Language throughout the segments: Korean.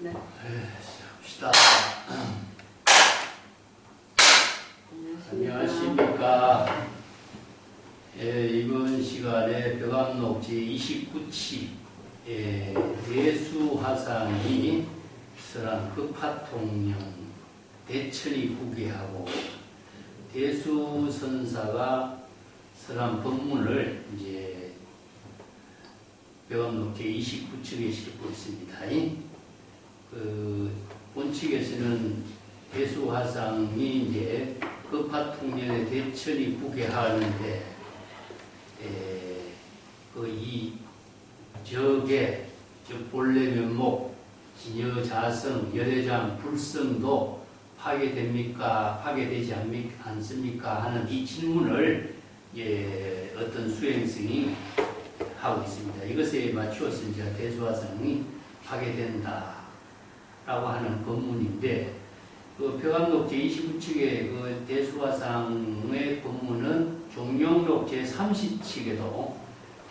네. 시작합시다. 안녕하십니까. 이번 시간에 벽암록 제29치 대수화상이 설한 급파통령 대천이 후계하고 대수선사가 설한 법문을 이제 벽암록 제29층에 싣고 있습니다. 본칙에서는 대수화상이 이제 급파통령의 대천이 후계하는데 이 적의 즉 본래 면목, 진여자성, 열애장, 불성도 파괴됩니까? 파괴되지 않습니까? 하는 이 질문을 어떤 수행성이 하고 있습니다. 이것에 맞추어서 이제 대수화상이 파괴된다 라고 하는 법문인데, 벽암록 제29칙의 그 대수화상의 법문은 종용록 제30칙에도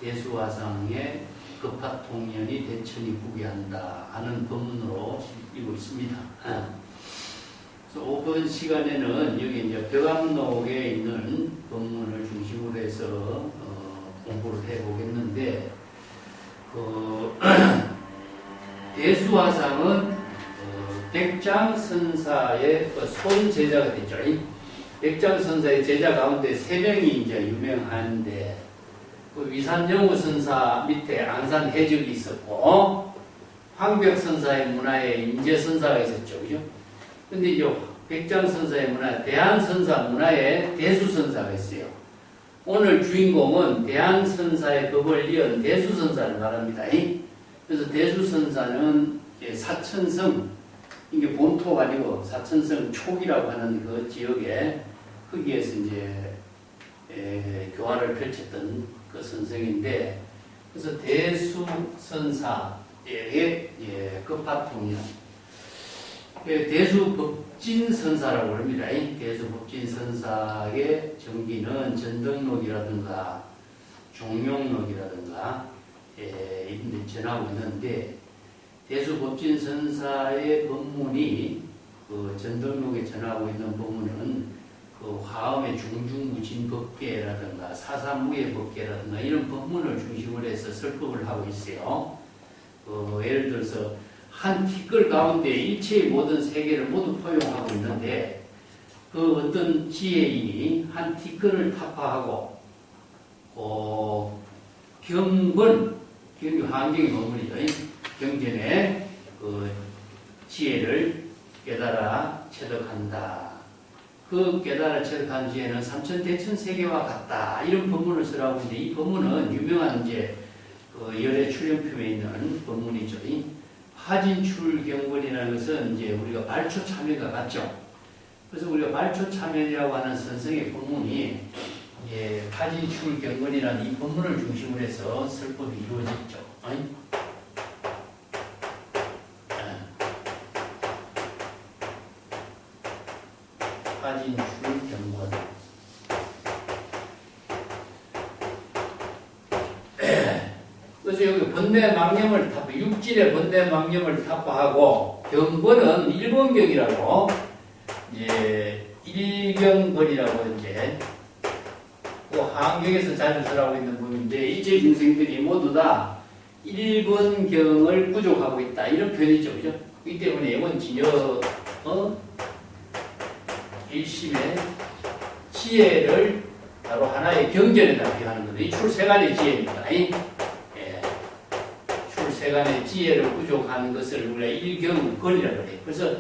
대수화상의 급파통연이 대천이 후계한다 하는 법문으로 실리고 있습니다. 그래서 이번 시간에는 여기 이제 벽암록에 있는 법문을 중심으로 해서 공부를 해보겠는데, 대수화상은 백장선사의 손 제자가 되죠. 백장선사의 제자 가운데 3명이 이제 유명한데, 위산영우 선사 밑에 앙산해적이 있었고, 황벽선사의 문화에 임재선사가 있었죠. 그죠? 근데 이제 백장선사의 문화, 대한선사 문화에 대수선사가 있어요. 오늘 주인공은 대한선사의 법을 이은 대수선사를 말합니다. 그래서 대수선사는 사천성, 이게 본토가 아니고 사천성 촉이라고 하는 그 지역에 거기에서 이제 교화를 펼쳤던 그 선생인데, 그래서 대수선사의 급파통령, 대수법진선사라고 합니다. 대수법진선사의 정기는 전등록이라든가 종용록이라든가 이런 데 전하고 있는데, 대수법진선사의 법문이 그 전등록에 전하고 있는 법문은 그 화엄의 중중무진법계라든가 사사무예법계라든가 이런 법문을 중심으로 해서 설법을 하고 있어요. 예를 들어서 한 티끌 가운데 일체의 모든 세계를 모두 포용하고 있는데, 그 어떤 지혜인이 한 티끌을 타파하고 경전, 환경이 머무리죠. 경전에 그 지혜를 깨달아 체득한다. 그 깨달아 체득한 지혜는 삼천대천세계와 같다. 이런 법문을 쓰라고 하는데, 이 법문은 유명한 이제 열애 출연품에 있는 법문이죠. 화진출경본이라는 것은 이제 우리가 발초참여가 같죠. 그래서 우리가 발초참여라고 하는 선성의 법문이 화진출경본이라는 이 법문을 중심으로 해서 설법이 이루어졌죠. 화진출경본. 그래서 여기 번뇌망념을 타파, 육질의 번뇌망념을 타파하고, 경본은 일본경이라고, 일경본이라고 이제, 그 한경에서 자주 쓰라고 있는 법인데, 일체 중생들이 모두 다 일본경을 부족하고 있다. 이런 표현이죠. 그죠? 그렇기 때문에 이건 진여, 일심의 지혜를 바로 하나의 경전에다 비하는 거죠. 이 출세간의 지혜입니다. 출세간의 지혜를 부족한 것을 우리가 일경건이라고 해요. 그래서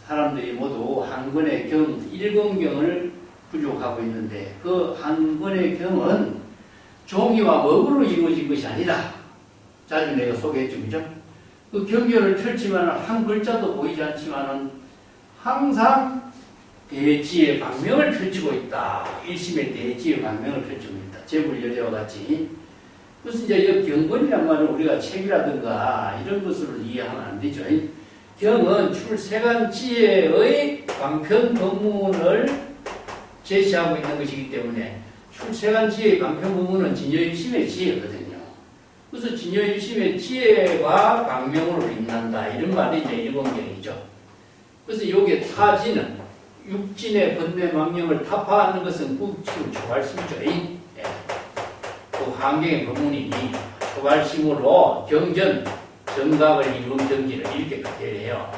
사람들이 모두 한 권의 일권경을 부족하고 있는데, 그 한 권의 경은 종이와 먹으로 이루어진 것이 아니다. 자주 내가 소개했죠. 그죠? 그 경전을 펼치면 한 글자도 보이지 않지만은 항상 대지의 방명을 펼치고 있다. 일심의 대지의 방명을 펼치고 있다. 재불열애와 같이. 그래서 이제 이 경건이란 말은 우리가 책이라든가 이런 것으로 이해하면 안 되죠. 경은 출세간 지혜의 방편 법문을 제시하고 있는 것이기 때문에, 출세간 지혜의 방편 법문은 진여일심의 지혜거든요. 그래서 진여일심의 지혜가 광명으로 빛난다. 이런 말이 이제 일본경이죠. 그래서 여기에 타지는 육진의 번뇌망령을 타파하는 것은 국치로 초발심이죠. 예. 그 환경의 법문이 초발심으로 경전, 정각을 이룬 경지를 이렇게 표현해요.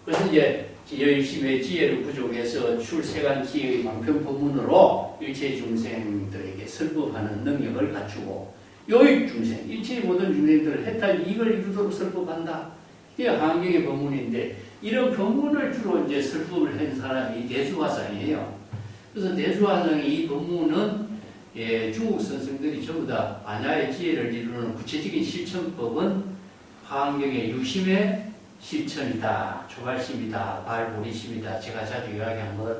그래서 이제 진여일심의 지혜를 부족해서 출세간 지혜의 망편 법문으로 일체 중생들에게 설법하는 능력을 갖추고 요익 중생, 일체의 모든 중생들을 해탈 이익을 이루도록 설법한다. 이게 한경의 법문인데 이런 법문을 주로 이제 설법을 한 사람이 대수화상이에요. 그래서 대수화상의 이 법문은 중국 선생들이 전부 다 반야의 지혜를 이루는 구체적인 실천법은 한경의 유심의 실천이다, 초발심이다, 발보리심이다. 제가 자주 이야기한 것.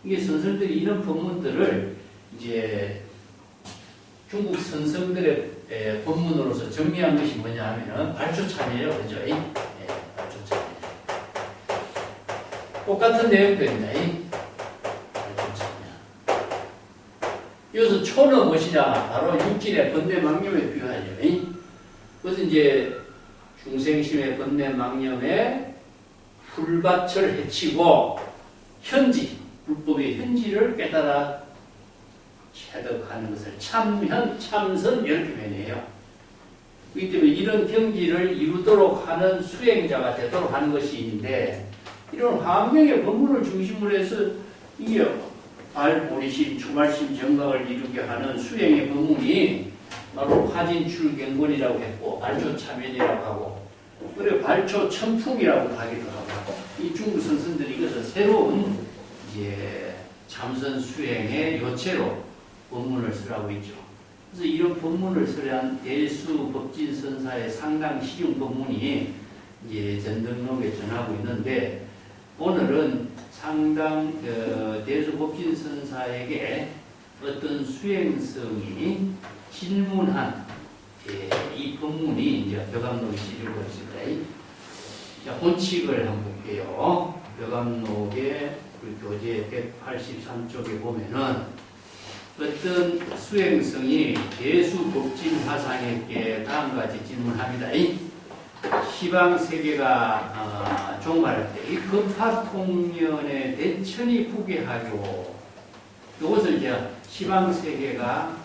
이게 선생들이 이런 법문들을 이제 중국 선생들의 법문으로서 정리한 것이 뭐냐 하면은 발초참이에요. 그죠? 발초참. 똑같은 내용들입니다. 발초참이야. 여기서 초는 무엇이냐? 바로 육진의 번뇌망념에 비유하죠. 그래서 이제 중생심의 번뇌망념에 불밭을 해치고 현지, 불법의 현지를 깨달아 체득하는 것을 참현, 참선 이렇게 표현해요. 그렇기 때문에 이런 경지를 이루도록 하는 수행자가 되도록 하는 것이 있는데 이런 환경의 법문을 중심으로 해서 이게 발보리심, 초발심, 정각을 이루게 하는 수행의 법문이 바로 화진출경건이라고 했고 발초참연이라고 하고 그리고 발초천풍이라고 하기도 하고 이 중국 선생들이 이것을 새로운 이제 참선 수행의 요체로 법문을 쓰라고 있죠. 그래서 이런 법문을 쓰려한 대수 법진선사의 상당 실용 법문이 이제 전등록에 전하고 있는데 오늘은 상당 대수 법진선사에게 어떤 수행성이 질문한 이 법문이 이제 벼감록에 실려고 있습니다. 자, 본칙을 한번 볼게요. 벼감록의 교재 183쪽에 보면은 어떤 수행성이 대수법진 화상에게 다음과 같이 질문합니다. 시방세계가 종말할 때 이 급파통련의 대천이 부계하고 이것을 이제 시방세계가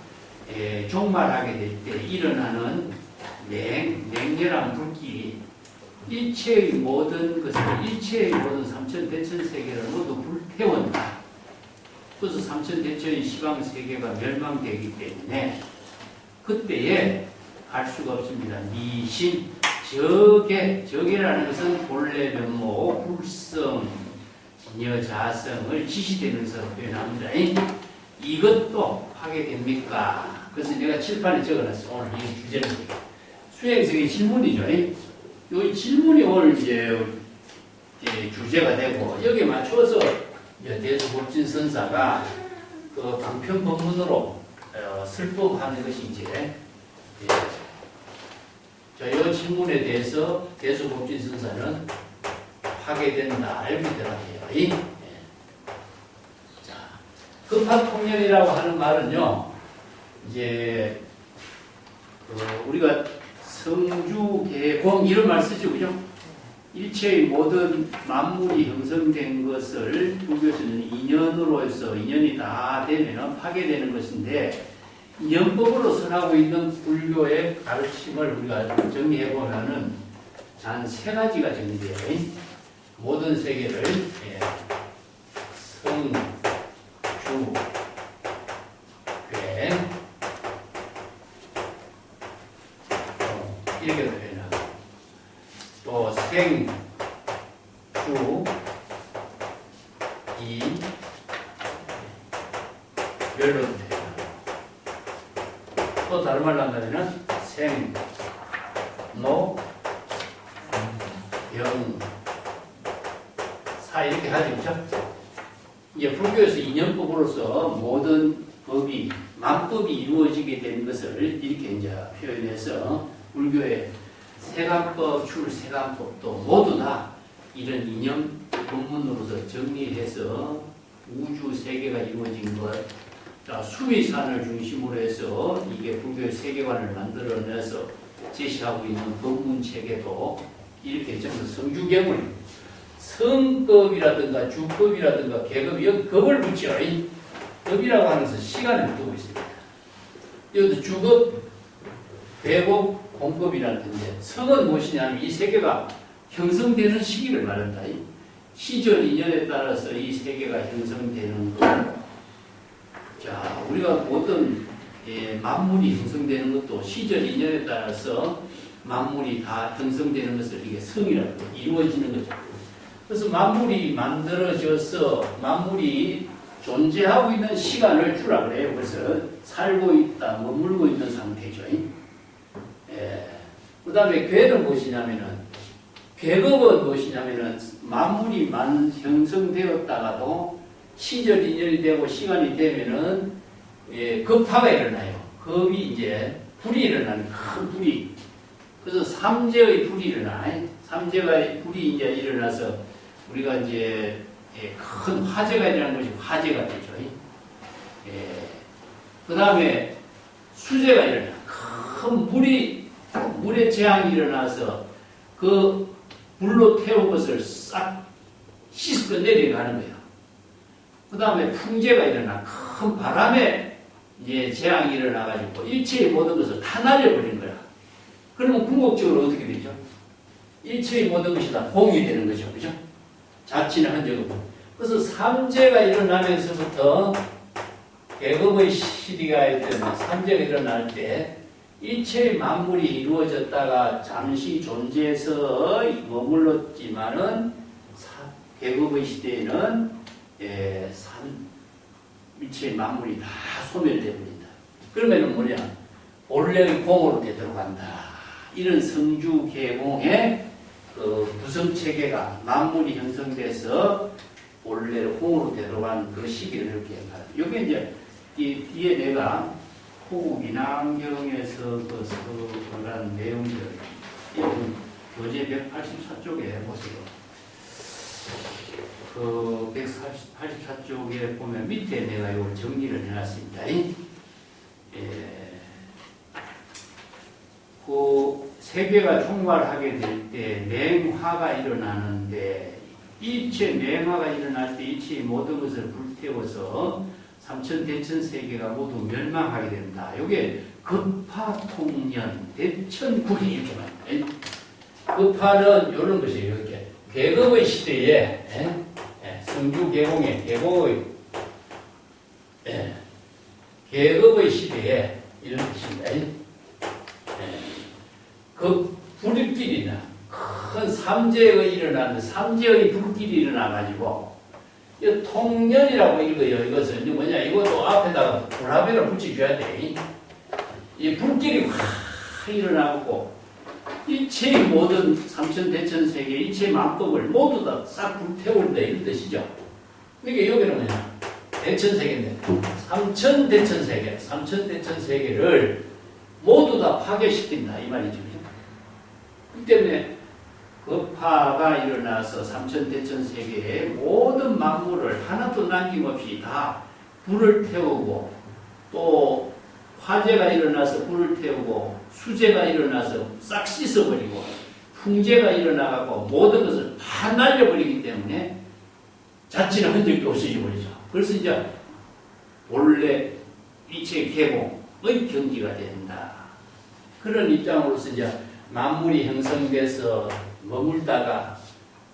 종말하게 될 때 일어나는 맹렬한 불길이 일체의 모든 것을 일체의 모든 삼천대천세계를 모두 불태운다. 그래서 삼천대천의 시방세계가 멸망되기 때문에 그때에 알 수가 없습니다. 미신, 적이라는 것은 본래 면모, 불성, 진여자성을 지시되는 것으로 표현합니다. 이것도 하게 됩니까? 그래서 내가 칠판에 적어놨어. 오늘 이 주제는 수행성의 질문이죠. 이 질문이 오늘 이제 주제가 되고 여기에 맞춰서 대수법진선사가 그 강편 법문으로 설법하는 것이 이제 이 질문에 대해서 대수법진선사는 하게 된다. 이렇게 대답해요. 자, 급파통련이라고 하는 말은요, 이제 우리가 성주계공 이런 말 쓰죠, 그죠? 일체의 모든 만물이 형성된 것을 불교에서는 인연으로 해서 인연이 다 되면 파괴되는 것인데 인연법으로 선하고 있는 불교의 가르침을 우리가 정리해보면은 한 세 가지가 정리돼요. 모든 세계를 성, 주, 괴 이렇게 표현하고 또 생, 주, 이, 멸로 또 다른 말로 한다면 생, 노, 영, 사 이렇게 하죠. 그렇죠? 이제 불교에서 인연법으로서 모든 법이 만법이 이루어지게 된 것을 이렇게 이제 표현해서 불교의 세간법, 출세간법도 모두 다 이런 이념 본문으로서 정리해서 우주 세계가 이루어진 것, 자, 수미산을 중심으로 해서 이게 불교의 세계관을 만들어내서 제시하고 있는 법문 체계도 이렇게 전부 성주계문, 성법이라든가 주법이라든가 계급, 여기 급을 붙여. 급이라고 하는 것은 시간을 두고 있습니다. 여기도 주급, 배급, 공급이라는 건데, 성은 무엇이냐면 이 세계가 형성되는 시기를 말한다. 시절 인연에 따라서 이 세계가 형성되는 것. 자, 우리가 모든 만물이 형성되는 것도 시절 인연에 따라서 만물이 다 형성되는 것을 이게 성이라고 이루어지는 거죠. 그래서 만물이 만들어져서 만물이 존재하고 있는 시간을 주라 그래요. 그래서 살고 있다, 머물고 있는 상태죠. 그 다음에 괴는 무엇이냐면은, 괴급은 무엇이냐면은, 만물이 형성되었다가도 시절 인연이 되고 시간이 되면은, 급파가 일어나요. 급이 이제 불이 일어나는 큰 불이. 그래서 삼재의 불이 일어나요. 삼재의 불이 이제 일어나서 우리가 이제 큰 화재가 일어나는 것이 화재가 되죠. 그 다음에 수재가 일어나. 큰 물의 재앙이 일어나서 그 불로 태운 것을 싹 씻고 내려가는 거예요. 그 다음에 풍재가 일어나. 큰 바람에 이제 재앙이 일어나가지고 일체의 모든 것을 다 날려버린 거야. 그러면 궁극적으로 어떻게 되죠? 일체의 모든 것이 다 공이 되는 거죠. 그죠? 자치는 한 적 없고. 그래서 삼재가 일어나면서부터 계급의 시기가 있던 삼재가 일어날 때 일체의 만물이 이루어졌다가 잠시 존재해서 머물렀지만은 계급의 시대에는 일체의 만물이 다 소멸되어 버린다. 그러면은 뭐냐? 본래의 공으로 되돌아간다. 이런 성주계공의 그 구성체계가 만물이 형성돼서 본래로 공으로 되돌아가는 그 시기를 이렇게 말합니다. 이게 이제 이 뒤에 내가 호국인왕경에서 그 서술한 내용들, 이건 교재 184쪽에 보세요. 그 184쪽에 보면 밑에 내가 이걸 정리를 해놨습니다. 그 세계가 총괄하게 될 때 맹화가 일어나는데, 일체 맹화가 일어날 때 일체의 모든 것을 불태워서 삼천대천세계가 모두 멸망하게 된다. 이게 급파통년 대천국이 이렇게 말합니다. 급파는 이런 것이에요. 이렇게 계급의 시대에 성주계공의 계급의 시대에 이런 것입니다. 그 불길이나 큰 삼재가 일어나는 삼재의 불길이 일어나가지고 이 통년이라고 읽어요. 이것은 이제 뭐냐? 이것도 앞에다가 불합에를 붙여줘야 돼. 이 불길이 확 일어나고 일체의 모든 삼천대천세계 일체의 만법을 모두 다 싹 불태운다 이런 뜻이죠. 그러니까 여기는 뭐냐? 대천세계인데 삼천대천세계, 삼천대천세계를 모두 다 파괴시킨다 이 말이죠. 그 때문에 급파가 일어나서 삼천대천세계의 모든 만물을 하나도 남김없이 다 불을 태우고, 또 화재가 일어나서 불을 태우고, 수재가 일어나서 싹 씻어버리고, 풍재가 일어나고 모든 것을 다 날려버리기 때문에 자치는 흔적이 없어져 버리죠. 그래서 이제 원래 이체 개봉의 경지가 된다. 그런 입장으로서 이제 만물이 형성돼서 머물다가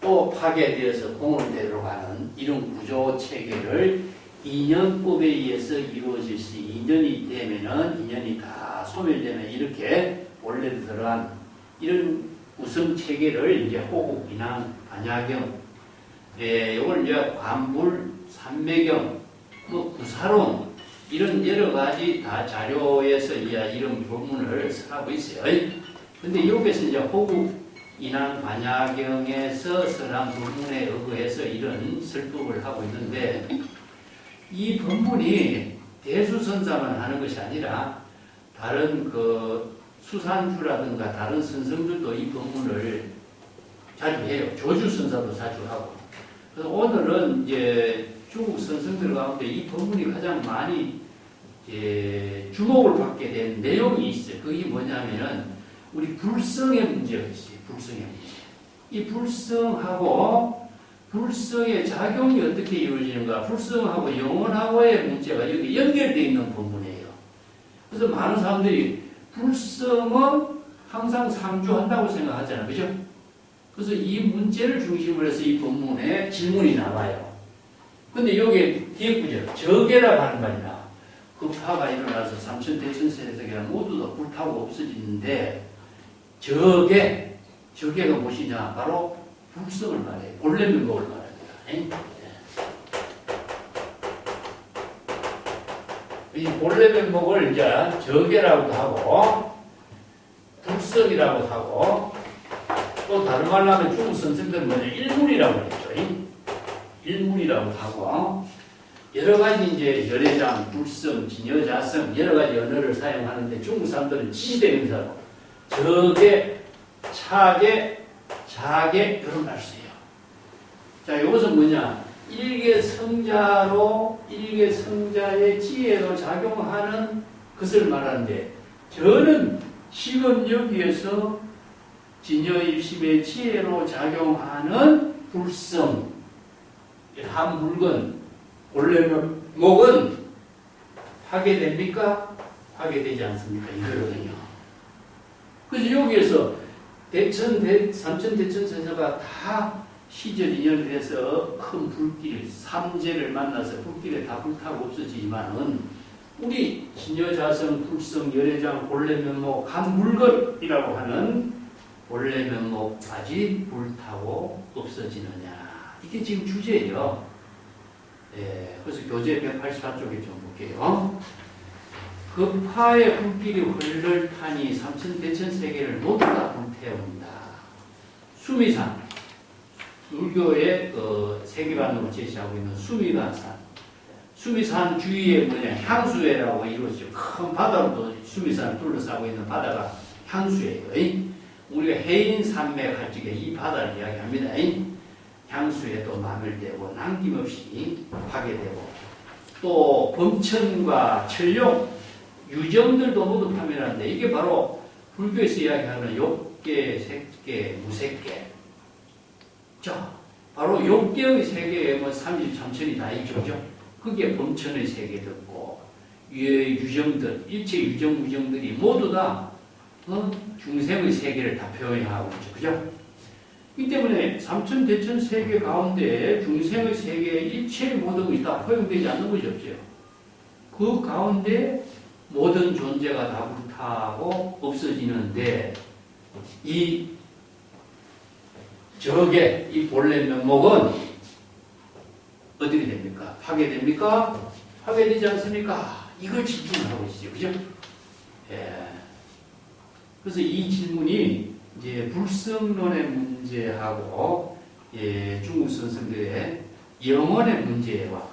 또 파괴되어서 공을 되돌아가는 이런 구조 체계를 인연법에 의해서 이루어질 수, 인연이 되면은 인연이 다 소멸되면 이렇게 원래로 들어간 이런 구성 체계를 이제 호국, 인왕, 반야경, 이걸 이제 관불, 삼매경, 뭐 구사론 이런 여러 가지 다 자료에서 이런 법문을 설하고 있어요. 근데 여기서 이제 호국, 인왕, 반야경에서 설한 법문에 의거해서 이런 설법을 하고 있는데, 이 법문이 대수선사만 하는 것이 아니라 다른 그 수산주라든가 다른 선성들도 이 법문을 자주 해요. 조주선사도 자주 하고. 그래서 오늘은 이제 중국 선성들 가운데 이 법문이 가장 많이 주목을 받게 된 내용이 있어요. 그게 뭐냐면은 우리 불성의 문제가 있어요. 불성의 문제. 이 불성하고 불성의 작용이 어떻게 이루어지는가? 불성하고 영혼하고의 문제가 여기 연결되어 있는 부분이에요. 그래서 많은 사람들이 불성은 항상 상주한다고 생각하잖아요. 그죠? 그래서 이 문제를 중심으로 해서 이 본문에 질문이 나와요. 근데 여기 뒤에 구절, 저계라고 하는 말이나 급파가 일어나서 삼천대천세계가 모두 다 불타고 없어지는데 저계가 무엇이냐? 바로 불성을 말해요. 본래면목을 말합니다. 이 본래면목을 이제 저계라고도 하고 불성이라고 하고 또 다른 말로 하면 중국 선생들은 뭐냐? 일문이라고 했죠. 일문이라고 하고 여러 가지 이제 열애장, 불성, 진여자성 여러 가지 언어를 사용하는데 중국 사람들은 지시대명사로 저계, 차계, 자계 이런 말 써요. 자, 이것은 뭐냐? 일개성자의 지혜로 작용하는 것을 말하는데 저는 지금 여기에서 진여일심의 지혜로 작용하는 불성 한 물건 본래목은 파괴됩니까? 파괴되지 않습니까? 이거거든요. 그래서 여기에서 삼천대천세계가 다 시절 인연을 해서 큰 불길, 삼재를 만나서 불길에 다 불타고 없어지지만은 우리 진여자성, 불성, 열애장, 본래면목 한 물건이라고 하는 본래면목까지 불타고 없어지느냐. 이게 지금 주제예요. 그래서 교재 184쪽에 좀 볼게요. 급파의 불길이 헐헐 타니 삼천대천세계를 모두 다 불태운다. 수미산, 불교의 세계관으로 제시하고 있는 수미산산. 수미산 주위에 뭐냐 향수회라고 이루어지죠. 큰 바다로도 수미산을 둘러싸고 있는 바다가 향수회예요. 우리가 해인산맥 할 적에 이 바다를 이야기합니다. 향수에도 마멸되고 남김없이 파괴되고 또 범천과 천룡, 유정들도 모두 파멸하는데 이게 바로 불교에서 이야기하는 욕계, 색계, 무색계. 자, 바로 욕계의 세계에 뭐 33천이 다 있죠. 그게 범천의 세계도 있고 유정들, 일체 유정, 무정들이 모두 다 중생의 세계를 다 표현하고 있죠. 그죠? 이 때문에 삼천대천 세계 가운데 중생의 세계에 일체의 모든 것이 다 포용되지 않는 것이 없어요. 그 가운데 모든 존재가 다 불타고 없어지는데 이 적의 이 본래 면목은 어떻게 됩니까? 파괴됩니까? 파괴되지 않습니까? 이걸 집중하고 있어요. 그죠? 그래서 이 질문이 이제 불성론의 문제하고 중국 선생들의 영혼의 문제와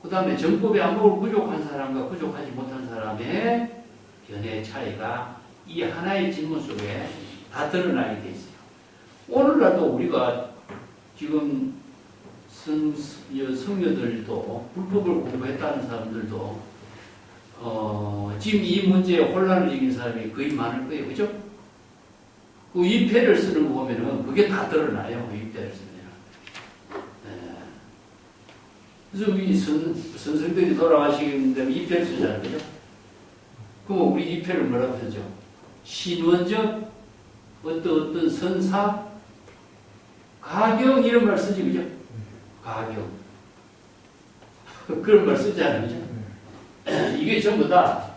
그 다음에 정법의 안목을 부족한 사람과 부족하지 못한 사람의 견해의 차이가 이 하나의 질문 속에 다 드러나게 돼 있어요. 오늘날도 우리가 지금 성녀들도 불법을 공부했다는 사람들도 지금 이 문제에 혼란을 이긴 사람이 거의 많을 거예요. 그죠? 그 위패를 쓰는 거 보면은 그게 다 드러나요. 위패를 쓰면. 그래서 우리 선생들이 돌아가시는데 위패를 쓰잖아요. 그죠? 그럼 우리 위패를 뭐라고 하죠? 신원적, 어떤 선사, 가경 이런 말 쓰지. 그죠? 가경. 그런 말 쓰잖아요. 그죠? 이게 전부 다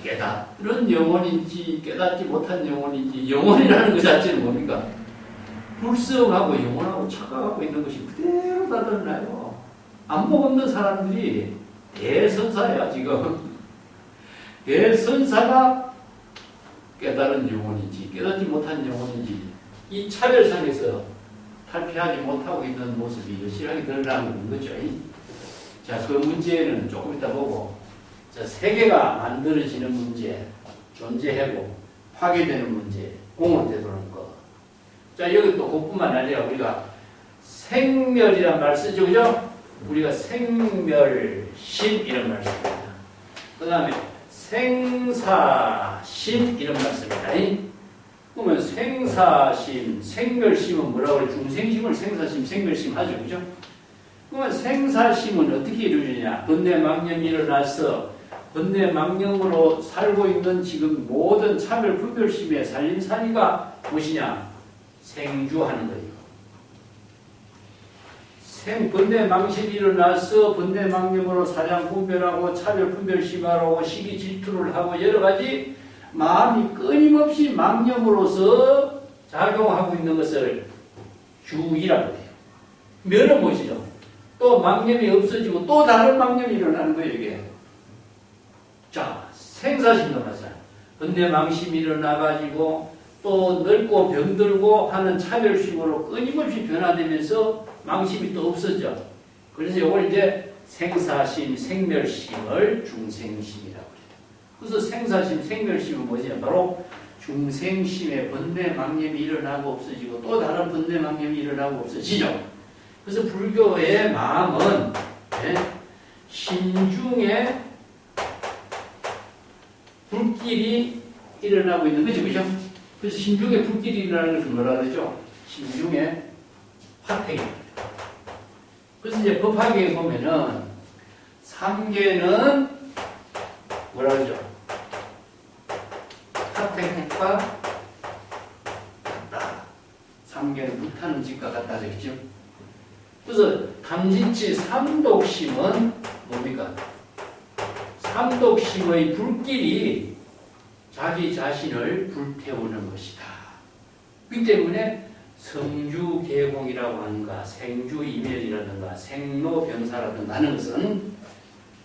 깨달은 영혼인지 깨닫지 못한 영혼인지 영혼이라는 것 자체는 뭡니까? 불성하고 영혼하고 착각하고 있는 것이 그대로 다 드러나요. 안목 없는 사람들이 대선사야 지금. 대선사가 깨달은 영혼인지 깨닫지 못한 영혼인지 이 차별상에서 탈피하지 못하고 있는 모습이 여실하게 드러나는 거죠. 자, 그 문제는 조금 이따 보고 자, 세계가 만들어지는 문제, 존재하고 파괴되는 문제, 공허되도록 거. 자, 여기 또 그뿐만 아니라 우리가 생멸이란 말 쓰죠, 그죠? 우리가 생멸신 이런 말 씁니다. 그 다음에 생사심 이런 말 씁니다. 그러면 생사심, 생멸심은 뭐라고 그래? 중생심을 생사심, 생멸심 하죠. 그죠? 그러면 생사심은 어떻게 이루어지냐? 번뇌망념이 일어나서 번뇌망념으로 살고 있는 지금 모든 차별 분별심의 살림살이가 무엇이냐? 생주하는 거예요. 번뇌망심이 일어나서 번뇌망념으로 사량 분별하고 차별 분별심하고 시기 질투를 하고 여러 가지 마음이 끊임없이 망념으로서 작용하고 있는 것을 주의라고 해요. 면은 무엇이죠? 또 망념이 없어지고 또 다른 망념이 일어나는 거예요, 이게. 자, 생사심도 마찬가지야. 번뇌망심이 일어나가지고 또 늙고 병들고 하는 차별심으로 끊임없이 변화되면서 망심이 또 없어져. 그래서 이걸 이제 생사심, 생멸심을 중생심이라고 해요. 그래서 생사심, 생멸심은 뭐냐? 바로 중생심의 번뇌망념이 일어나고 없어지고 또 다른 번뇌망념이 일어나고 없어지죠. 그래서 불교의 마음은 신중에 불길이 일어나고 있는 거죠. 그죠? 그래서 신중에 불길이 일어나는 것을 뭐라 그러죠? 신중에 화택입니다. 그래서 이제 법화경에 보면은 삼계는 뭐라 그러죠? 화택과 같다. 삼계는 불타는 집과 같다 그랬죠? 그래서 탐진치 삼독심은 뭡니까? 삼독심의 불길이 자기 자신을 불태우는 것이다. 그 때문에 성주계공이라고 하는가, 생주이멸이라든가, 생로병사라든가 하는 것은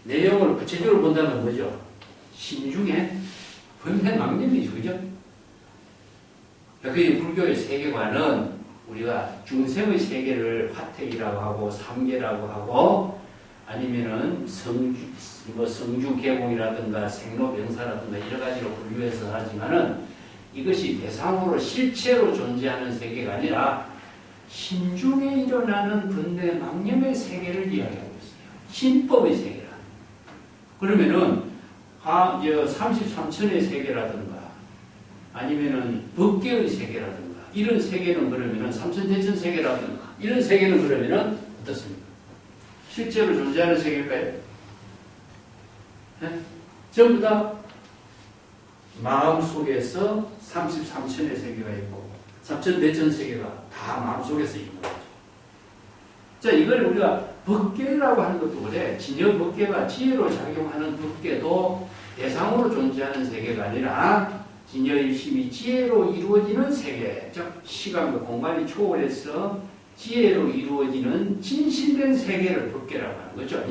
내용을 구체적으로 본다면 뭐죠? 신중에 번뇌망념이죠. 그죠? 그 불교의 세계관은 우리가 중생의 세계를 화택이라고 하고 삼계라고 하고 아니면은 성주계공이라든가 생로병사라든가 여러 가지로 분류해서 하지만은 이것이 대상으로 실체로 존재하는 세계가 아니라 신중에 일어나는 번뇌망념의 세계를 이야기하고 있어요. 신법의 세계라. 그러면은 33천의 세계라든가 아니면은 법계의 세계라든가 이런 세계는 그러면은 삼천대천 세계라든가 이런 세계는 그러면은 어떻습니까? 실제로 존재하는 세계일까요? 네? 전부 다 마음속에서 33천의 세계가 있고 3천대천 세계가 다 마음속에서 있는 거죠. 자, 이걸 우리가 법계라고 하는 것도 그래. 진여 법계가 지혜로 작용하는 법계도 대상으로 존재하는 세계가 아니라 진여일심이 지혜로 이루어지는 세계, 즉 시간과 공간이 초월해서 지혜로 이루어지는 진실된 세계를 법계라고 하는 거죠.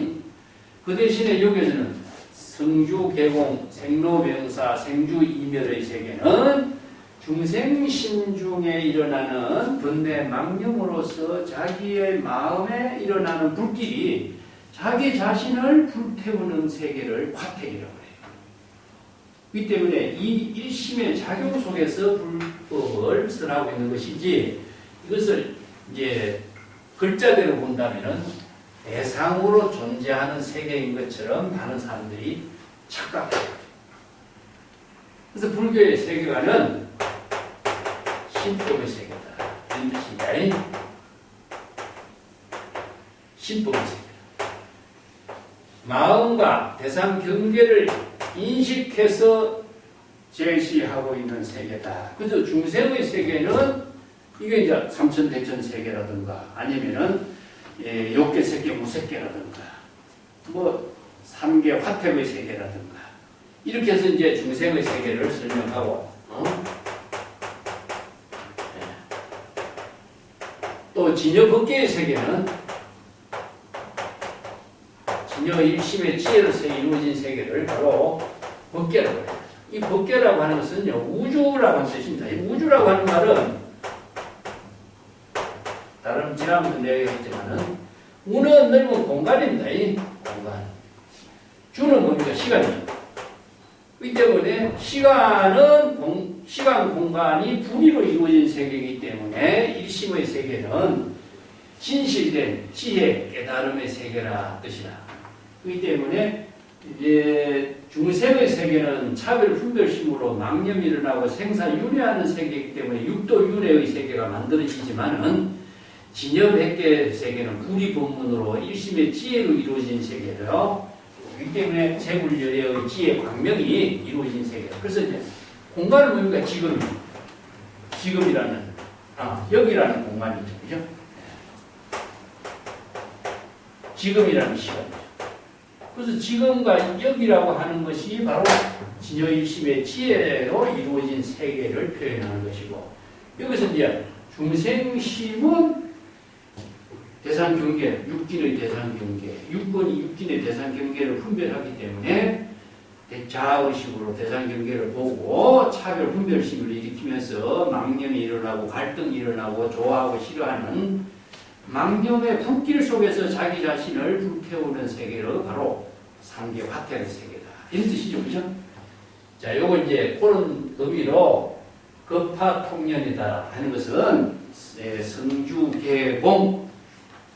그 대신에 여기에서는 성주계공, 생로병사, 생주이멸의 세계는 중생심 중에 일어나는 번뇌망념으로서 자기의 마음에 일어나는 불길이 자기 자신을 불태우는 세계를 화택이라고 해요. 이 때문에 이 일심의 작용 속에서 불법을 선하고 있는 것이지 이것을 이제 글자대로 본다면은 대상으로 존재하는 세계인 것처럼 많은 사람들이 착각해요. 그래서 불교의 세계관은 신법의 세계다. 이런 뜻입니다. 신법의 세계다. 마음과 대상 경계를 인식해서 제시하고 있는 세계다. 그래서 중생의 세계는 이게 이제 삼천대천 세계라든가 아니면은 욕계세계, 무색계라든가 뭐 삼계 화택의 세계라든가 이렇게 해서 이제 중생의 세계를 설명하고 또 진여법계의 세계는 진여 일심의 지혜로서 이루어진 세계를 바로 법계라고 해요. 이 법계라고 하는 것은요 우주라고 하는 뜻입니다. 이 우주라고 하는 말은 다른 지난번에 내가 얘기했지만은 우는 넓은 공간입니다. 이 공간. 주는 뭡니까? 시간이죠. 이 때문에 시간 공간이 분위로 이루어진 세계이기 때문에 일심의 세계는 진실된 지혜, 깨달음의 세계라 뜻이라. 그렇기 때문에 이제 중생의 세계는 차별 분별심으로 망념이 일어나고 생사윤회하는 세계이기 때문에 육도윤회의 세계가 만들어지지만은 진여백계 세계는 구리본문으로 일심의 지혜로 이루어진 세계예요. 그렇기 때문에 재불열의 지혜 광명이 이루어진 세계예요. 그래서 이제 공간을 뭡니까? 지금이라는 여기라는 공간이죠, 그죠? 지금이라는 시간이죠. 그래서 지금과 여기라고 하는 것이 바로 진여일심의 지혜로 이루어진 세계를 표현하는 것이고, 여기서 이제 중생심은 대상경계, 육진의 대상경계, 육권이 육진의 대상경계를 분별하기 때문에 자아의식으로 대상경계를 보고 차별 분별심을 일으키면서 망념이 일어나고 갈등이 일어나고 좋아하고 싫어하는 망념의 불길 속에서 자기 자신을 불태우는 세계를 바로 삼계 화태의 세계다. 이런 뜻이죠. 그죠? 자, 요거 이제 그런 의미로 급파통년이다 하는 것은 성주계공,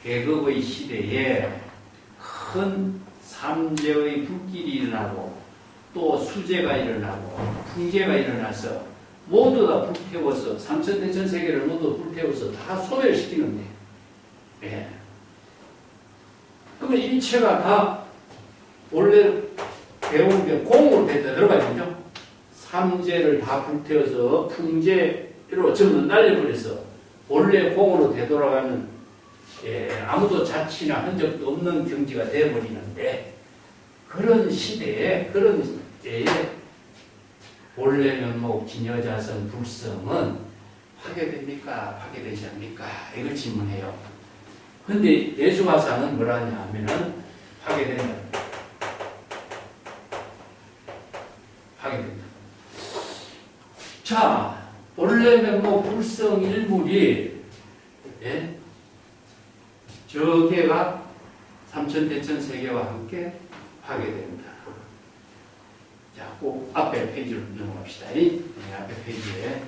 계급의 시대에 큰 삼재의 불길이 일어나고 또 수재가 일어나고 풍재가 일어나서 모두 다 불태워서 삼천대천 세계를 모두 불태워서 다 소멸시키는데, 예. 그러면 일체가 다 원래 배운 게 공으로 들어가거든요. 삼재를 다 불태워서 풍재로 전부 날려버려서 원래 공으로 되돌아가는, 예, 아무도 자취나 흔적도 없는 경지가 되어버리는데, 그런 시대에, 그런 때에 본래 면목 진여자성 불성은 파괴됩니까? 파괴되지 않습니까? 이걸 질문해요. 근데 대수화상은 뭐라 하냐 하면은 파괴된다. 파괴된다. 자, 본래 면목 불성 일물이, 예? 저계가 삼천대천 세계와 함께 파괴된다. 자, 꼭 앞에 페이지로 넘어갑시다. 네, 앞에 페이지에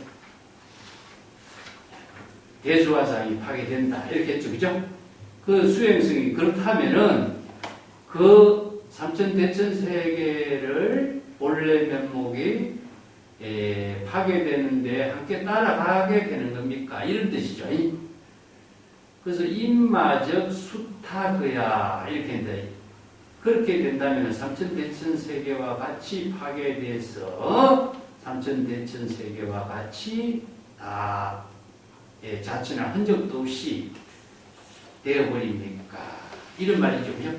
대수화상이 파괴된다. 이렇게 했죠. 그죠? 그 수행성이 그렇다면은 그 삼천대천 세계를 본래 면목이 파괴되는데 함께 따라가게 되는 겁니까? 이런 뜻이죠. 그래서 임마적 수타그야 이렇게 된다. 그렇게 된다면 삼천대천 세계와 같이 파괴돼서 삼천대천 세계와 같이 다 자취나 흔적도 없이 되어버립니까? 이런 말이죠. 그죠?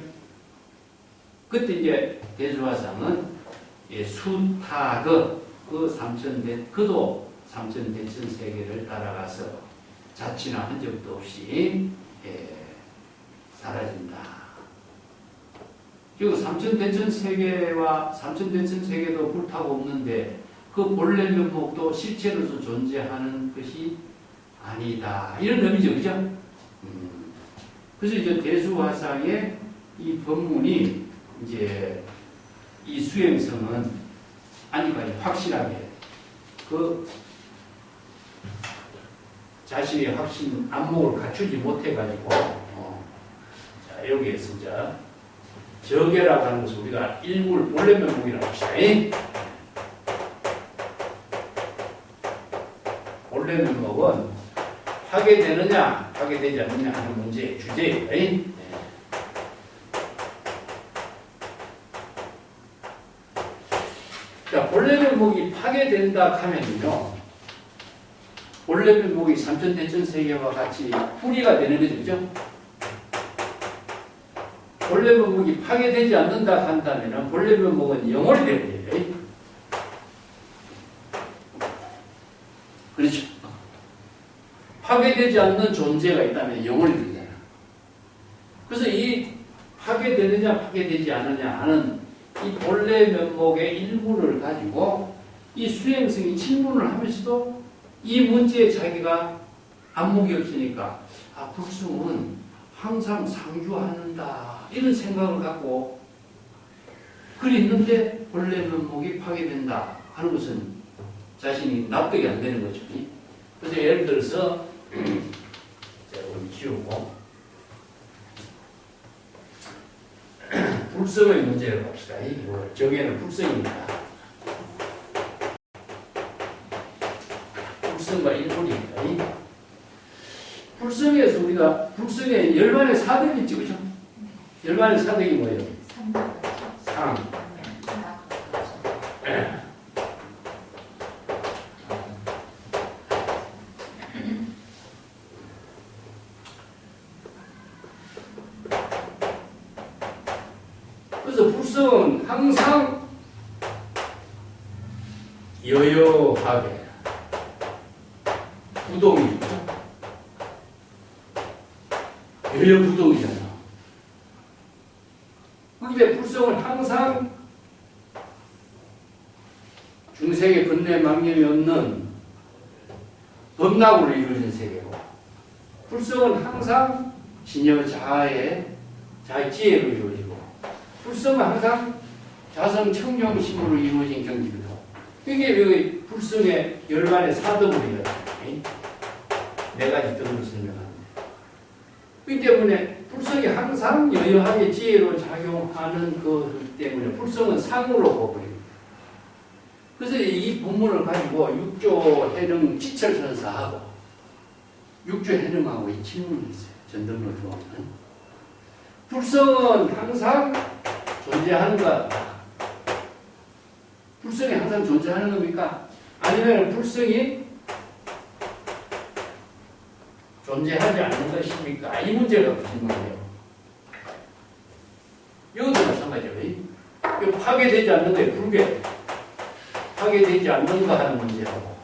그때 이제 대수화상은 수타그, 그도 삼천대천 세계를 따라가서 자취나 흔적도 없이 사라진다. 그리고 삼천대천 세계와 삼천대천 세계도 불타고 없는데 그 본래 면목도 실체로서 존재하는 것이 아니다. 이런 의미죠. 그죠? 그래서 이제 대수화상의 이 법문이 이제 이 수행성은 아니가 확실하게 그 자신의 확신 안목을 갖추지 못해가지고 자, 여기에서 이제 저계라고 하는 것을 우리가 일물 본래 면목이라고 합시다. 본래 면목은 파괴되느냐 파괴되지 않느냐 하는 문제의 주제예요. 자, 본래 면목이 파괴된다 하면요, 본래 면목이 삼천대천 세계와 같이 풀이가 되는 거죠. 그죠? 본래 면목이 파괴되지 않는다 한다면 본래 면목은 영원히 되버려요. 그렇죠? 파괴되지 않는 존재가 있다면 영원히 되잖아. 그래서 이 파괴되느냐 파괴되지 않느냐 하는 이 본래 면목의 일부를 가지고 이 수행성이 질문을 하면서도 이 문제에 자기가 안목이 없으니까 불승은 항상 상주하는다 이런 생각을 갖고 그랬는데 본래 면목이 파괴된다 하는 것은 자신이 납득이 안 되는 거죠. 그래서 예를 들어서 제가 지우고 불성의 문제를 봅시다. 정의는 불성입니다. 불성과 일본입니다. 불성에서 우리가 불성에 열반의 사덕이 있지, 그죠? 열반의 사덕이 뭐예요? 상. 그래서 불성은 항상 여여하게 부동이죠. 여여부동이잖아. 근데 불성은 항상 중생의 번뇌 망념이 없는 범락으로 이루어진 세계고, 불성은 항상 진여자의 자의 지혜로 이루어지고, 불성은 항상 자성 청정심으로 이루어진 경지입니다. 이게 여기 불성의 열반의 사덕물이에요. 네 가지 덕으로 설명합니다. 그렇기 때문에 불성이 항상 여여하게 지혜로 작용하는 것 때문에 불성은 상으로 보버립니다. 그래서 이 본문을 가지고 육조 해능 지철선사하고 육조 해능하고 이 질문이 있어요. 전등로 들어오면 불성은 항상 존재하는가? 불성이 항상 존재하는 겁니까? 아니면 불성이 존재하지 않는 것입니까? 이 문제가 질문이에요. 이것도 마찬가지예요. 이거 파괴되지 않는 거예요. 불괴. 파괴되지 않는가 하는 문제하고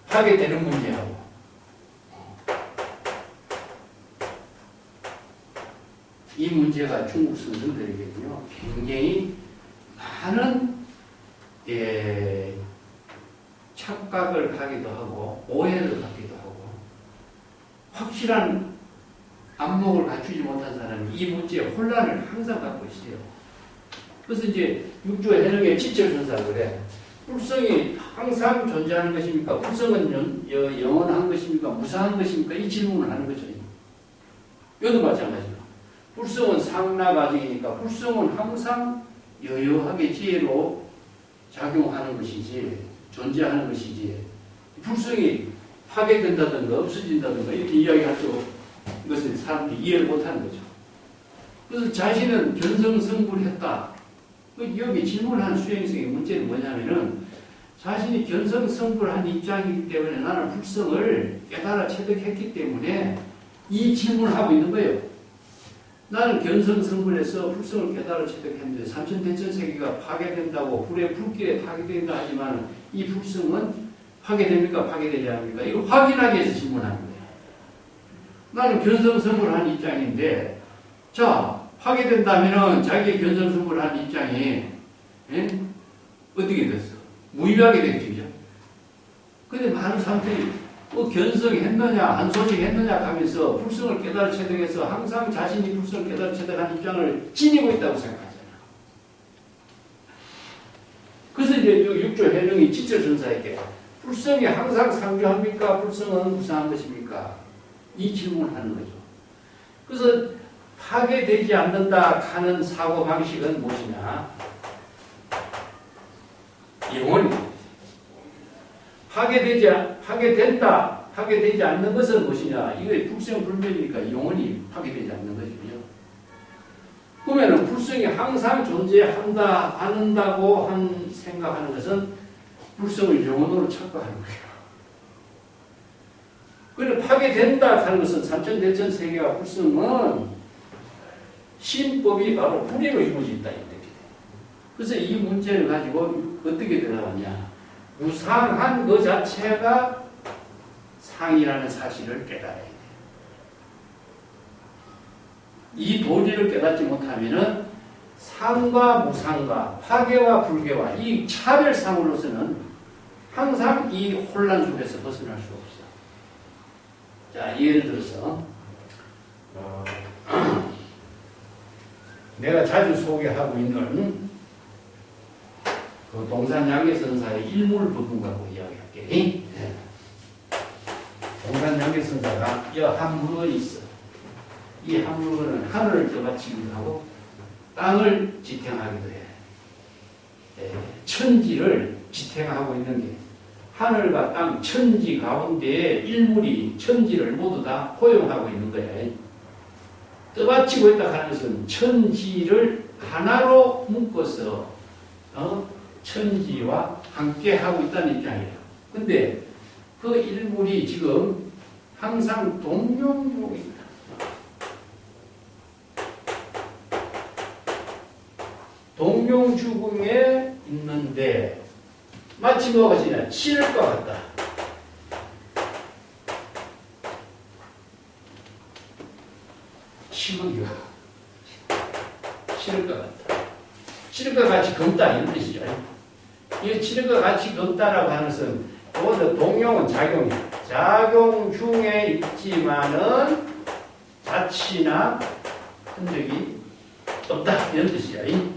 파괴되는 문제하고 이 문제가 중국 선생들에게는요 굉장히 많은 착각을 하기도 하고 오해를 하기도 하고 확실한 안목을 갖추지 못한 사람이 이 문제에 혼란을 항상 갖고 있어요. 그래서 이제 육조 해능의 지철선사 그래. 불성이 항상 존재하는 것입니까? 불성은 영원한 것입니까? 무상한 것입니까? 이 질문을 하는 거죠. 이것도 마찬가지로. 불성은 상나 과정이니까 불성은 항상 여여하게 지혜로 작용하는 것이지 존재하는 것이지 불성이 파괴된다든가 없어진다든가 이렇게 이야기할 수 이것을 사람들이 이해를 못하는 거죠. 그래서 자신은 견성성불했다. 여기 질문하는 수행성의 문제는 뭐냐면은 자신이 견성성불한 입장이기 때문에 나는 불성을 깨달아 체득했기 때문에 이 질문을 하고 있는 거예요. 나는 견성성불해서 불성을 깨달아 체득했는데 삼천대천세계가 파괴된다고 불의 불길에 타게 된다 하지만 이 불성은 파괴됩니까? 파괴되지 않습니까? 이거 확인하기 위해서 질문하는 거예요. 나는 견성성불한 입장인데 자 파괴된다면은 자기의 견성성불한 입장이 어떻게 됐어? 무의미하게 되겠죠. 근데 많은 사람들이 견성했느냐 한소식했느냐 하면서 불성을 깨달아 체득해서 항상 자신이 불성을 깨달아 체득한 입장을 지니고 있다고 생각하잖아. 그래서 이제 육조 해능이 지철선사에게 불성이 항상 상주합니까? 불성은 무상한 것입니까? 이 질문을 하는 거죠. 그래서 파괴되지 않는다 하는 사고방식은 무엇이냐? 영원히 파괴되지 않는 것은 무엇이냐? 이게 불성불멸이니까 영원히 파괴되지 않는 거죠. 그러면 불성이 항상 존재한다, 않는다고 생각하는 것은 불성을 영원으로 착각하는 거예요. 그리고 파괴된다 하는 것은 삼천대천 세계와 불성은 신법이 바로 불의로 이루어진다. 그래서 이 문제를 가지고 어떻게 대답하냐. 무상한 그 자체가 상이라는 사실을 깨달아야 돼. 이 도리를 깨닫지 못하면은 상과 무상과 파괴와 불괴와 이 차별상으로서는 항상 이 혼란 속에서 벗어날 수 없어. 자, 예를 들어서 내가 자주 소개하고 있는 그 동산 양계선사의 일물 부분 갖고 이야기할게. 동산 양계선사가 이 한 물건이 있어. 이 한 물건은 하늘을 떠받치기도 하고 땅을 지탱하기도 해. 천지를 지탱하고 있는 게 하늘과 땅, 천지 가운데에 일물이 천지를 모두 다 포용하고 있는 거야. 떠받치고 있다 하는 것은 천지를 하나로 묶어서 천지와 함께 하고 있다는 입장이에요. 근데 그 일물이 지금 항상 동용주공입니다. 동용주공에 있는데 마치 뭐가 지냐? 치를 것 같다. 치먹이가 치를 것 같다. 치를 것 같이 검다 이런 뜻이죠. 이 치를 것 같이 검다라고 하는 것은 그것도 동용은 작용이에요. 작용 중에 있지만은 자치나 흔적이 없다 이런 뜻이야.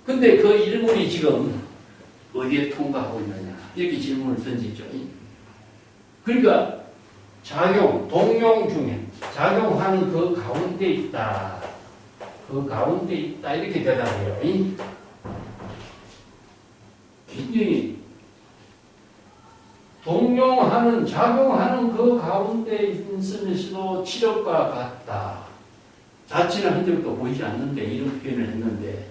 근데 그 일물이 지금 어디에 통과하고 있느냐 이렇게 질문을 던지죠. 그러니까 작용, 동용 중에 작용하는 그 가운데 있다. 그 가운데 있다 이렇게 대답해요. 굉장히 동용하는, 작용하는 그 가운데 있으면서도 치력과 같다. 자치나 흔적도 보이지 않는데 이런 표현을 했는데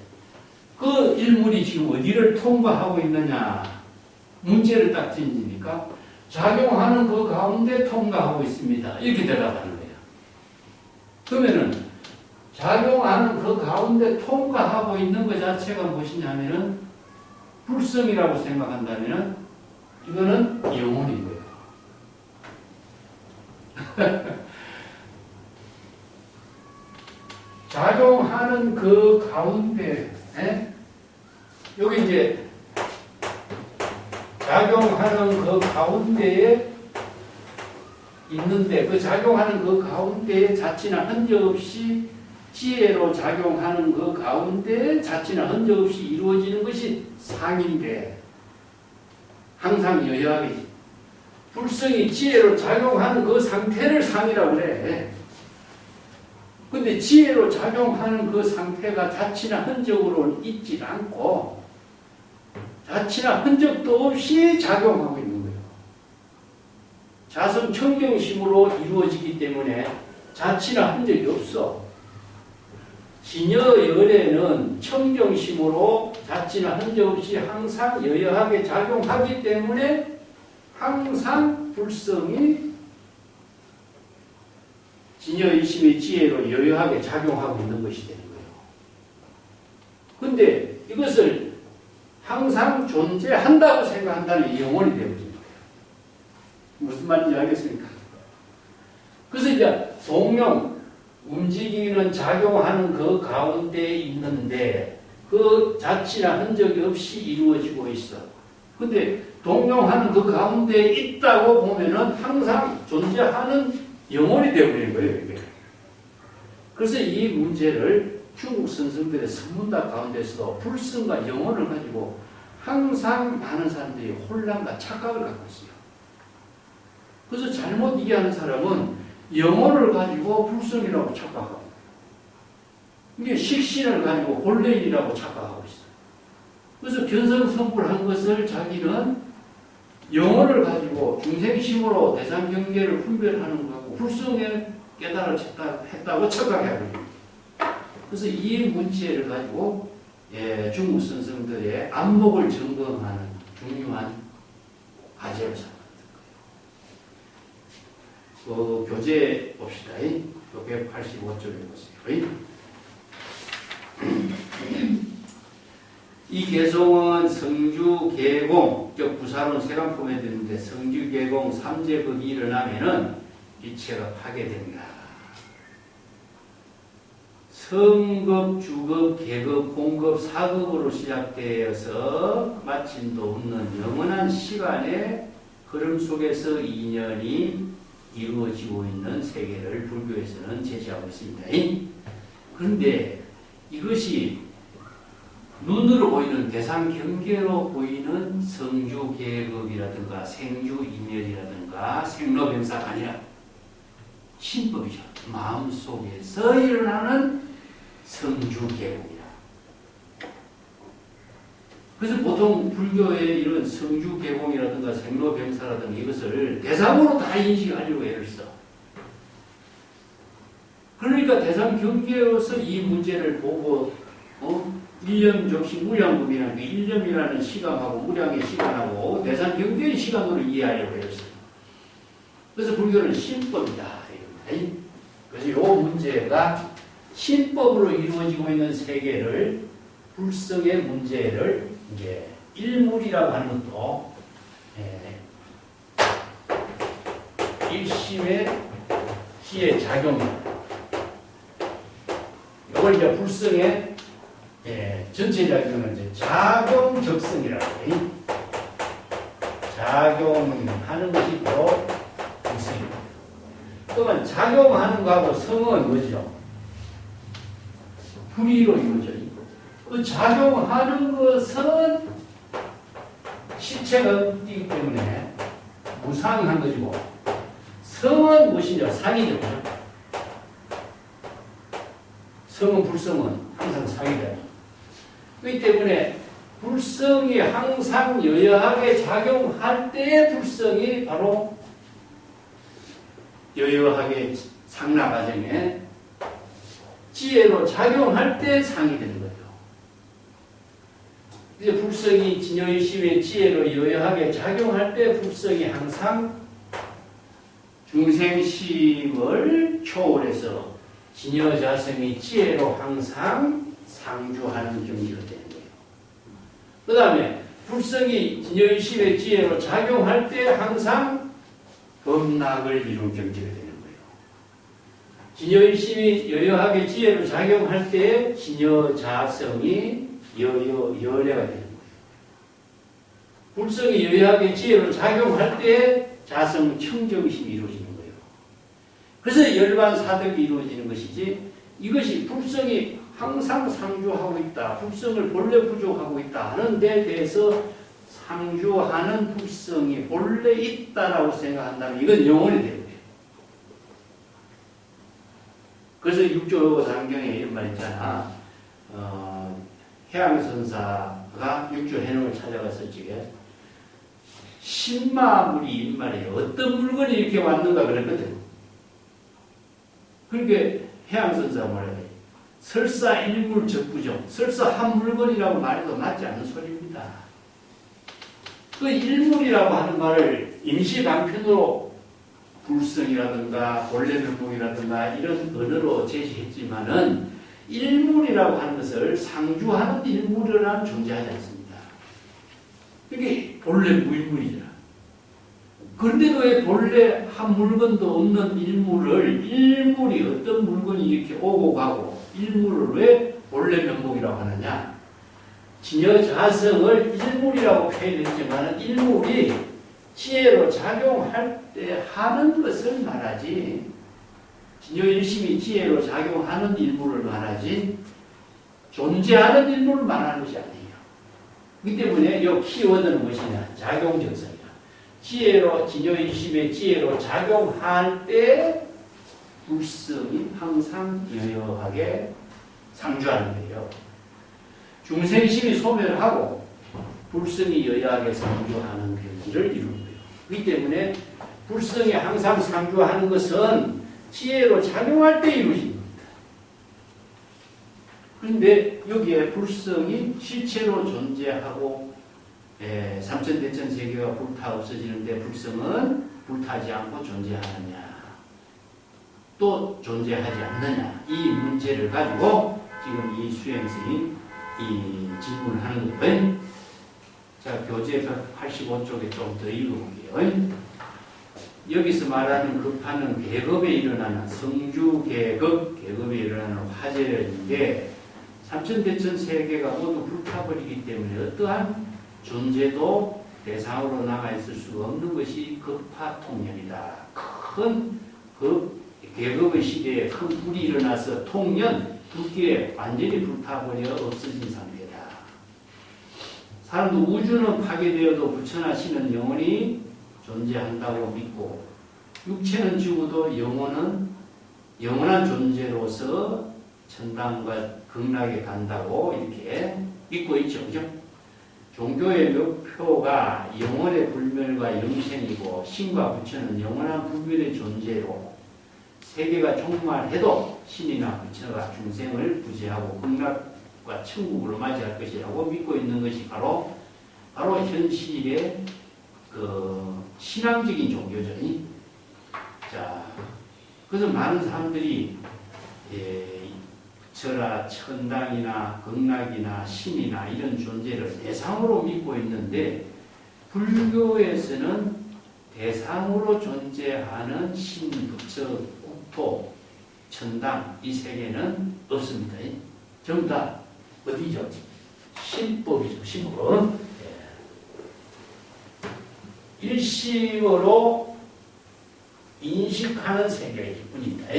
그 일물이 지금 어디를 통과하고 있느냐 문제를 딱 던지니까 작용하는 그 가운데 통과하고 있습니다. 이렇게 대답하는 거예요. 그러면은 작용하는 그 가운데 통과하고 있는 것 자체가 무엇이냐면은 불성이라고 생각한다면은 이거는 영혼인 거예요. 작용하는 그 가운데, 여기 이제 작용하는 그 가운데에 있는데 그 작용하는 그 가운데에 자치나 흔적 없이 지혜로 작용하는 그 가운데 자치나 흔적 없이 이루어지는 것이 상인데 항상 여여하게 불성이 지혜로 작용하는 그 상태를 상이라고 그래. 근데 지혜로 작용하는 그 상태가 자치나 흔적으로는 있지 않고 자치나 흔적도 없이 작용하고 있는 거예요. 자성 청정심으로 이루어지기 때문에 자치나 흔적이 없어. 진여열에는 청정심으로 자치나 흔적 없이 항상 여여하게 작용하기 때문에 항상 불성이 진여의심의 지혜로 여여하게 작용하고 있는 것이 되는 거예요. 근데 이것을 항상 존재한다고 생각한다면 영혼이 되어버리는 거예요. 무슨 말인지 알겠습니까? 그래서 이제 동용, 움직이는 작용하는 그 가운데에 있는데 그 자치나 흔적이 없이 이루어지고 있어. 근데 동용하는 그 가운데에 있다고 보면은 항상 존재하는 영혼이 되어버리는 거예요, 이게. 그래서 이 문제를 중국 선생들의 선문답 가운데서도 불성과 영혼을 가지고 항상 많은 사람들이 혼란과 착각을 갖고 있어요. 그래서 잘못 이해하는 사람은 영혼을 가지고 불성이라고 착각하고 이게 식신을 가지고 본래인이라고 착각하고 있어요. 그래서 견성성불한 것을 자기는 영혼을 가지고 중생심으로 대상경계를 분별하는 거고 불성에 깨달았다고 착각해버립니다. 그래서 이 문제를 가지고 중국 선생들의 안목을 점검하는 중요한 과제를 삼았던 거예요. 그 교재 봅시다. 185쪽에 보세요. 이 개송은 성주 개공, 즉 부사론 세간품에 드는데 성주 개공 3제극이 일어나면은 이체가 파괴됩니다. 성급, 주급, 계급, 공급, 사급으로 시작되어서 마침도 없는 영원한 시간의 흐름 속에서 인연이 이루어지고 있는 세계를 불교에서는 제시하고 있습니다. 그런데 이것이 눈으로 보이는 대상 경계로 보이는 성주 계급이라든가 생주 인멸이라든가 생로병사가 아니라 신법이죠. 마음속에서 일어나는 성주계공이라. 그래서 보통 불교의 이런 성주계공이라든가 생로병사라든가 이것을 대상으로 다 인식하려고 애를 써. 그러니까 대상 경계에서 이 문제를 보고 일념족시 무량금이라는 게 일념이라는 시간하고 무량의 시간하고 대상 경계의 시간으로 이해하려고 했어요. 그래서 불교는 신법이다. 그래서 이 문제가 신법으로 이루어지고 있는 세계를 불성의 문제를 이제 일물이라고 하는 것도 일심의 지혜 작용이다. 이걸 이제 불성의 전체 작용은 이제 작용적성이라고 해요. 작용하는 것이 바로 불성입니다. 그러면 작용하는 거하고 성은 뭐죠? 불의로 이루어져 있고, 그 작용하는 것은 실체가 없기 때문에 무상한 것이고, 성은 무엇이냐? 상이죠. 성은 불성은 항상 상이다. 그렇기 때문에 불성이 항상 여여하게 작용할 때의 불성이 바로 여여하게 상나 과정에 지혜로 작용할 때 상이 되는 거죠. 이제 불성이 진여의심의 지혜로 여여하게 작용할 때 불성이 항상 중생심을 초월해서 진여자성이 지혜로 항상 상주하는 경지가 되는 거예요. 그 다음에 불성이 진여의심의 지혜로 작용할 때 항상 범락을 이룬 경지가 되는 거예요. 진여의심이 여여하게 지혜로 작용할 때 진여자성이 여래가 되는 거예요. 불성이 여여하게 지혜로 작용할 때 자성 청정심이 이루어지는 거예요. 그래서 열반사득이 이루어지는 것이지, 이것이 불성이 항상 상주하고 있다, 불성을 본래 부족하고 있다 하는 데 대해서 상주하는 불성이 본래 있다라고 생각한다면 이건 영원히 되는 거예요. 그래서 육조 단경에 이런 말 있잖아. 해양선사가 육조 해능을 찾아가서 지금 신마물이 인말이에요. 어떤 물건이 이렇게 왔는가 그랬거든. 그러니까 해양선사가 뭐라 그래? 설사 일물 적부정, 설사 한 물건이라고 말해도 맞지 않는 소리입니다. 그 일물이라고 하는 말을 임시 방편으로 불성이라든가 본래 면목이라든가 이런 언어로 제시했지만은 일물이라고 하는 것을 상주하는 일물이라는 존재하지 않습니다. 이게 본래 무일물이잖아. 그런데도 왜 본래 한 물건도 없는 일물을 일물이 어떤 물건이 이렇게 오고 가고 일물을 왜 본래 면목이라고 하느냐? 진여자성을 일물이라고 표현했지만 일물이 지혜로 작용할 때 하는 것을 말하지, 진여일심이 지혜로 작용하는 일물을 말하지 존재하는 일물을 말하는 것이 아니에요. 그렇기 때문에 이 키워드는 무엇이냐? 작용적성이야. 지혜로, 진여일심의 지혜로 작용할 때 불성이 항상 여여하게 상주하는 거예요. 중생심이 소멸하고 불성이 여여하게 상주하는 경지를 이루는 거예요. 그렇기 때문에 불성이 항상 상주하는 것은 지혜로 작용할 때 이루어집니다. 그런데 여기에 불성이 실체로 존재하고 삼천대천 세계가 불타 없어지는데 불성은 불타지 않고 존재하느냐 또 존재하지 않느냐, 이 문제를 가지고 지금 이 수행생이 이 질문을 하는 거예요. 자, 교재 185쪽에 좀 더 읽어볼게요. 여기서 말하는 급하는 계급에 일어나는 성주계급, 계급에 일어나는 화재인데 삼천대천 세계가 모두 불타버리기 때문에 어떠한 존재도 대상으로 남아있을 수가 없는 것이 급파통년이다. 큰 계급의 시대에 큰 불이 일어나서 통년, 불길에 완전히 불타버려 없어진 상태다. 사람도 우주는 파괴되어도 부처나시는 영혼이 존재한다고 믿고 육체는 죽어도 영혼은 영원한 존재로서 천당과 극락에 간다고 이렇게 믿고 있죠. 그죠? 종교의 목표가 영혼의 불멸과 영생이고 신과 부처는 영원한 불멸의 존재로 세계가 종말해도 신이나 부처가 중생을 구제하고 극락과 천국으로 맞이할 것이라고 믿고 있는 것이 바로 현실의 그 신앙적인 종교죠. 자, 그래서 많은 사람들이 부처라 천당이나 극락이나 신이나 이런 존재를 대상으로 믿고 있는데 불교에서는 대상으로 존재하는 신, 부처, 국토, 천당 이 세계는 없습니다. 전부 다 어디죠? 신법이죠. 신법. 일심으로 인식하는 세계일 뿐입니다.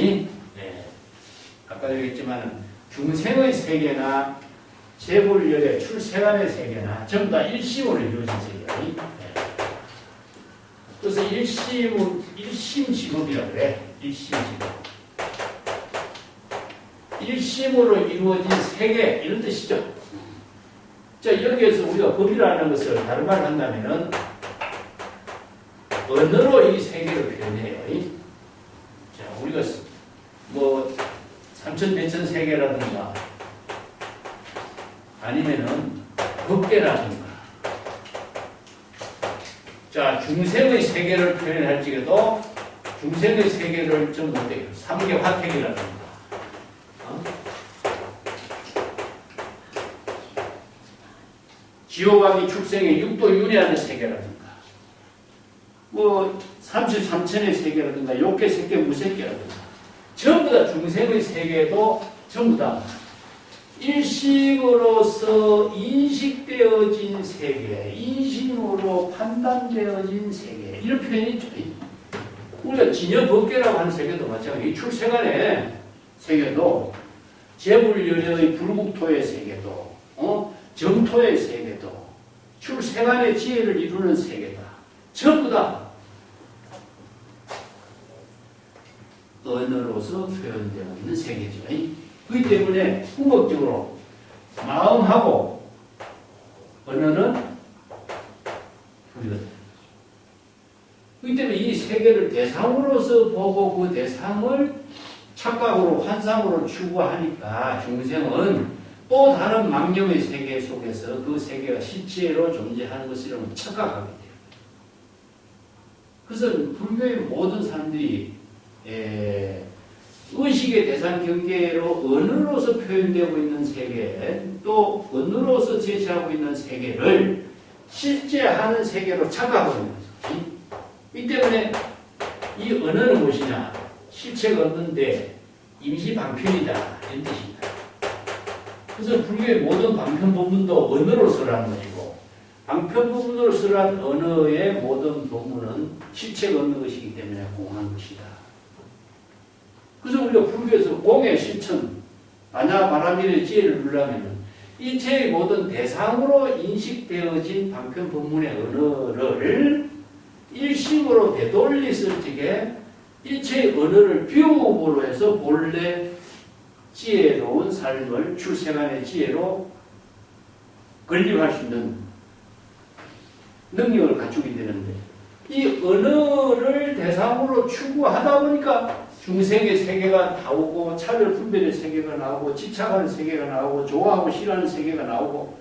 아까도 얘기했지만 중생의 세계나 재불열의 출세간의 세계나 전부 다 일심으로 이루어진 세계예요. 그래서 일심 직업이라고 그래. 일심 직업. 일심으로 이루어진 세계 이런 뜻이죠. 자, 여기에서 우리가 법이라는 것을 다른 말로 한다면은 언어로 이 세계를 표현해요. 자, 우리가 뭐 삼천대천 세계라든가 아니면은 법계라든가 자, 중생의 세계를 표현할지라도 중생의 세계를 좀 어때요? 삼계 화택이라든가 지옥왕이 출생의 육도 윤회하는 세계라든가 뭐 33천의 세계라든가 욕계 색계 무색계라든가 전부 다 중생의 세계도 전부 다 일식으로서 인식되어진 세계, 인식으로 판단되어진 세계 이런 표현이 있죠. 우리가 진여법계라고 하는 세계도 마찬가지. 출세간의 세계도 재불열의 불국토의 세계도 정토의 세계도 출세간의 지혜를 이루는 세계다. 전부 다 언어로서 표현되어 있는 세계죠. 그렇기 때문에 궁극적으로 마음하고 언어는 둘이거든요. 그렇기 때문에 이 세계를 대상으로서 보고 그 대상을 착각으로 환상으로 추구하니까 중생은 또 다른 망념의 세계 속에서 그 세계가 실제로 존재하는 것이라고 착각하게 돼요. 그래서 불교의 모든 사람들이 의식의 대상 경계로 언어로서 표현되고 있는 세계, 또 언어로서 제시하고 있는 세계를 실제 하는 세계로 착각하고 있는 거죠. 이 때문에 이 언어는 무엇이냐? 실체가 없는데 임시 방편이다. 이런 뜻입니다. 그래서 불교의 모든 방편 법문도 언어로 쓰라는 것이고, 방편 법문으로 쓰라는 언어의 모든 법문은 실체가 없는 것이기 때문에 공한 것이다. 그래서 우리가 불교에서 공의 실천, 반야 바라밀의 지혜를 누르려면 일체의 모든 대상으로 인식되어진 방편 법문의 언어를 일심으로 되돌렸을 적에 일체의 언어를 비움으로 해서 본래 지혜로운 삶을 출생안의 지혜로 건립할 수 있는 능력을 갖추게 되는데, 이 언어를 대상으로 추구하다 보니까 중생의 세계가 나오고 차별 분별의 세계가 나오고 집착하는 세계가 나오고 좋아하고 싫어하는 세계가 나오고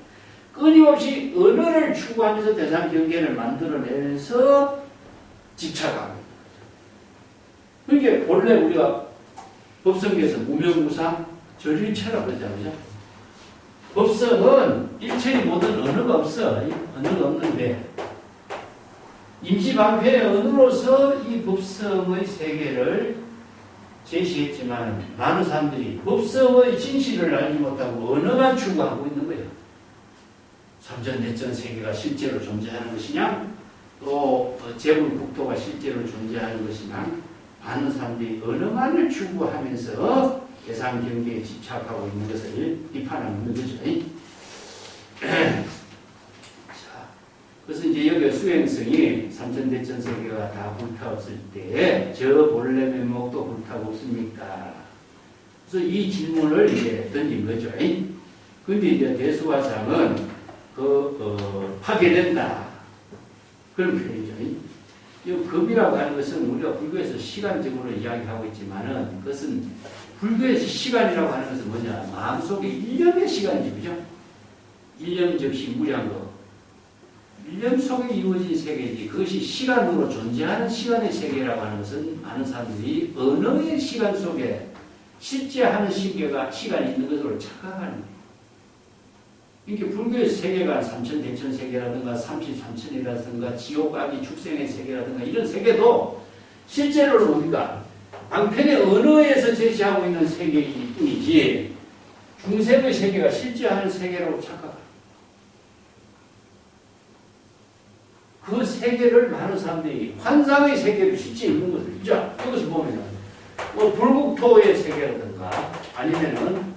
끊임없이 언어를 추구하면서 대상 경계를 만들어내면서 집착하고, 그러니까 본래 우리가 법성계에서 무명무상 절일체라고 그러잖아요. 법성은 일체의 모든 언어가 없어. 언어가 없는데 임시방편의 언어로서 이 법성의 세계를 제시했지만 많은 사람들이 법성의 진실을 알지 못하고 언어만 추구하고 있는 거예요. 삼천대천 세계가 실제로 존재하는 것이냐, 또 재불국토가 실제로 존재하는 것이냐, 많은 사람들이 언어만을 추구하면서 대상 경계에 집착하고 있는 것을 비판하고 있는 거죠. 자, 그래서 이제 여기 수행성이 삼천대천 세계가 다 불타없을 때 저 본래 면목도 불타고 없습니까? 그래서 이 질문을 이제 던진 거죠. 근데 이제 대수화상은 파괴된다. 그런 표현이죠. 이 급이라고 하는 것은 우리가 불교에서 시간적으로 이야기하고 있지만은 그것은 불교에서 시간이라고 하는 것은 뭐냐? 마음속에 일념의 시간이죠. 그죠? 일념 즉시 무량거. 일념 속에 이루어진 세계이지 그것이 시간으로 존재하는 시간의 세계라고 하는 것은 많은 사람들이 언어의 시간 속에 실제 하는 시간이 있는 것으로 착각하는 거예요. 이게 불교의 세계가 삼천대천 세계라든가 삼십삼천이라든가 지옥, 악이, 축생의 세계라든가 이런 세계도 실제로는 뭡니까? 방편의 언어에서 제시하고 있는 세계일 뿐이지 중생의 세계가 실제 하는 세계라고 착각합니다. 그 세계를 많은 사람들이 환상의 세계를 실제 있는 것을 있죠. 이것을 보면은 뭐 불국토의 세계라든가 아니면은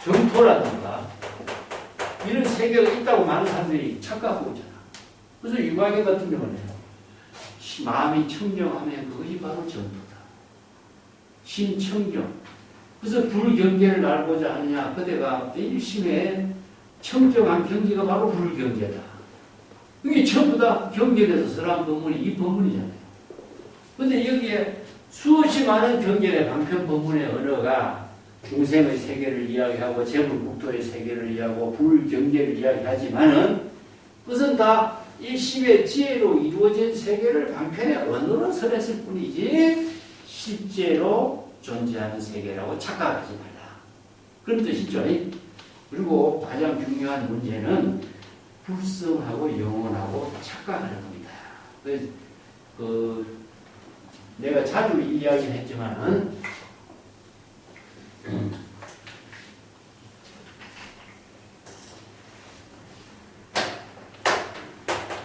정토라든가 이런 세계가 있다고 많은 사람들이 착각하고 있잖아. 그래서 유광인 같은 경우는 마음이 청정하면 그것이 바로 정토다. 심청정. 그래서 불경계를 알고자 하느냐. 그대가 일심에 청정한 경지가 바로 불경계다. 이게 전부 다 경계에서 설한 법문이 이 법문이잖아요. 그런데 여기에 수없이 많은 경계의 방편 법문의 언어가 중생의 세계를 이야기하고 재불국토의 세계를 이야기하고 불경계를 이야기하지만은 그것은 다 일심의 지혜로 이루어진 세계를 방편의 언어로 설했을 뿐이지 실제로 존재하는 세계라고 착각하지 말라. 그런 뜻이죠. 그리고 가장 중요한 문제는 불성하고 영원하고 착각하는 겁니다. 그래서 내가 자주 이야기를 했지만은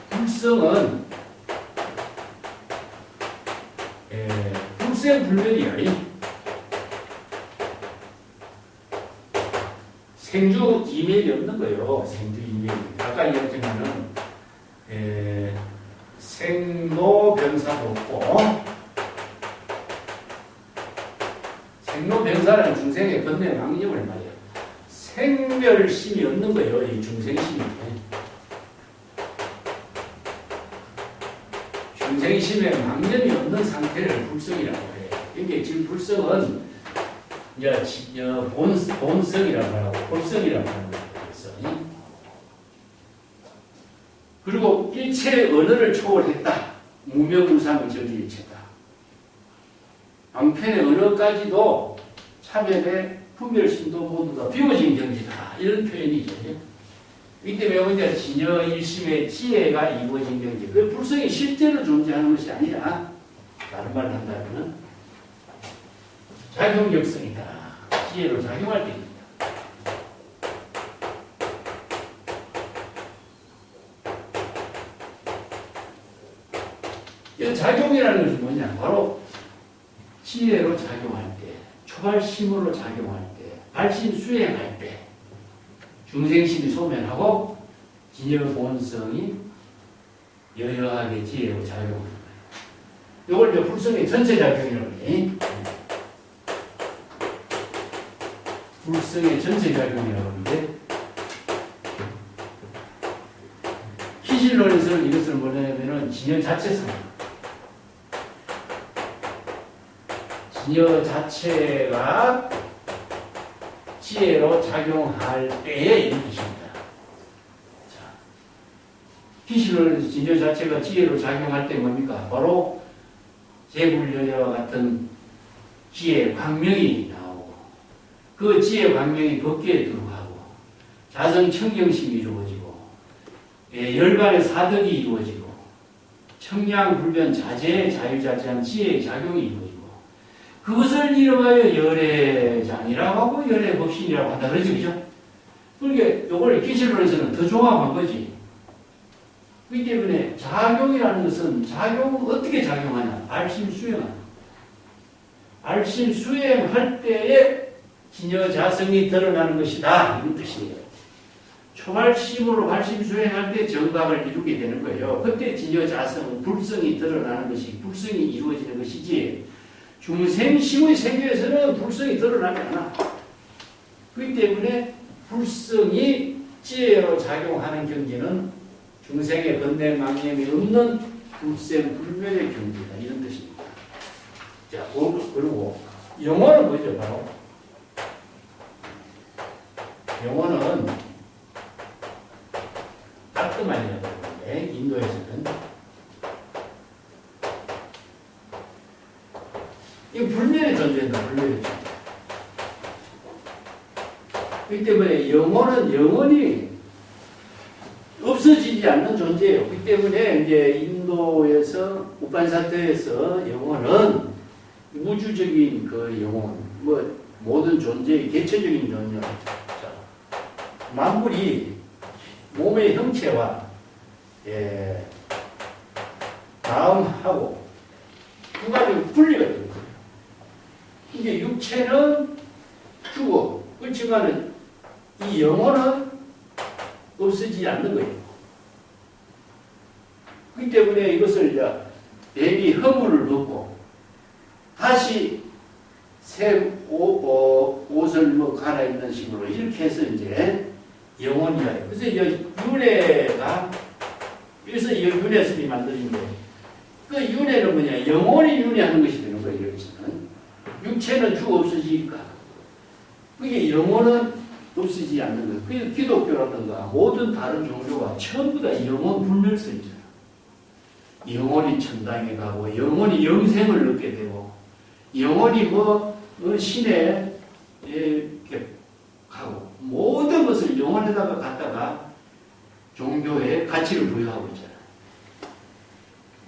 불성은 불생불멸이야. 생주 이멸이 없는 거예요. 생주 이멸이. 아까 이야기했지만은 생로병사도 없고 생로병사라는 중생의 번뇌 망념을 말이에요. 생멸심이 없는 거예요. 이 중생심이. 중생심에 망념이 없는 상태를 불성이라고 해요. 이게 지금 불성은 이제 본성이라고 하고 본성이라고 하는 거예요. 그리고 일체의 언어를 초월했다. 무명무상의 정지일체다. 방편의 언어까지도 차별의 분별심도 모두 다 비워진 경지다. 이런 표현이죠. 이 때문에 이제 진여 일심의 지혜가 이루어진 경지. 그 불성이 실제로 존재하는 것이 아니라 다른 말을 한다면 작용력성이다. 지혜로 작용할 때 있다. 이 작용이라는 것은 뭐냐? 바로 지혜로 작용할 때, 초발심으로 작용할 때, 발심 수행할 때, 중생심이 소멸하고 진여 본성이 여여하게 지혜로 작용하는 거예요. 이걸 이제 불성의 전체작용이라고 해요. 불성의 전체작용이라고 하는데, 기실론에서는 이것을 뭐냐면은 진여 자체성. 진여 자체가 지혜로 작용할 때에 이런 뜻입니다. 자, 기실론에서 진여 자체가 지혜로 작용할 때 뭡니까? 바로 재불여여와 같은 지혜 광명이 나오고 그 지혜 광명이 법계에 들어가고 자성청경심이 이루어지고 열반의 사덕이 이루어지고 청량불변 자제의 자유자재한 지혜의 작용이 이루어지고 그것을 이름하여 열애장이라고 하고 열애법신이라고 한다 그러죠. 그죠? 그러니까 이걸 기실론에서는 더 종합한 거지. 그렇기 때문에 작용이라는 것은 작용은 어떻게 작용하냐? 알심 수행하는. 알심 수행할 때에 진여자성이 드러나는 것이다. 이런 뜻이에요. 초발심으로 발심 수행할 때 정각을 이루게 되는 거예요. 그때 진여자성은 불성이 드러나는 것이 불성이 이루어지는 것이지 중생심의 세계에서는 불성이 드러나지 않아. 그렇기 때문에 불성이 지혜로 작용하는 경지는 중생의 건대망념이 없는 불생불멸의 경지다. 이런 뜻입니다. 자, 그리고 영혼은 뭐죠? 바로 영혼은 따끔하냐고 하는데 인도에서는 이 불멸의 존재다. 불멸의 존재. 그렇기 때문에 영혼은 영원히 없어지지 않는 존재예요. 그렇기 때문에 이제 인도에서 우판사토에서 영혼은 우주적인 그 영혼, 뭐 모든 존재의 개체적인 존재. 만물이 몸의 형체와 마음하고 두 가지로 분리가 되는 거예요. 이게 육체는 죽어. 그렇지만은 이 영혼은 없어지지 않는 거예요. 그렇기 때문에 이것을 이제 대비 허물을 넣고 다시 새 옷을 뭐 갈아입는 식으로 이렇게 해서 이제 영혼이야. 그래서 이제 윤회가 그래서 이 윤회술이 만들어진데 그 윤회는 뭐냐? 영혼이 윤회하는 것이 되는 거예요. 여기서는 육체는 죽어 없어지니까 그게 영혼은 없어지지 않는 거예요. 그래서 기독교라든가 모든 다른 종교가 전부 다 영혼 불멸설이잖아요. 영혼이 천당에 가고 영혼이 영생을 얻게 되고 영혼이 신에 이렇게 가고 모든 것을 영혼에다가 갖다가 종교에 가치를 부여하고 있잖아요.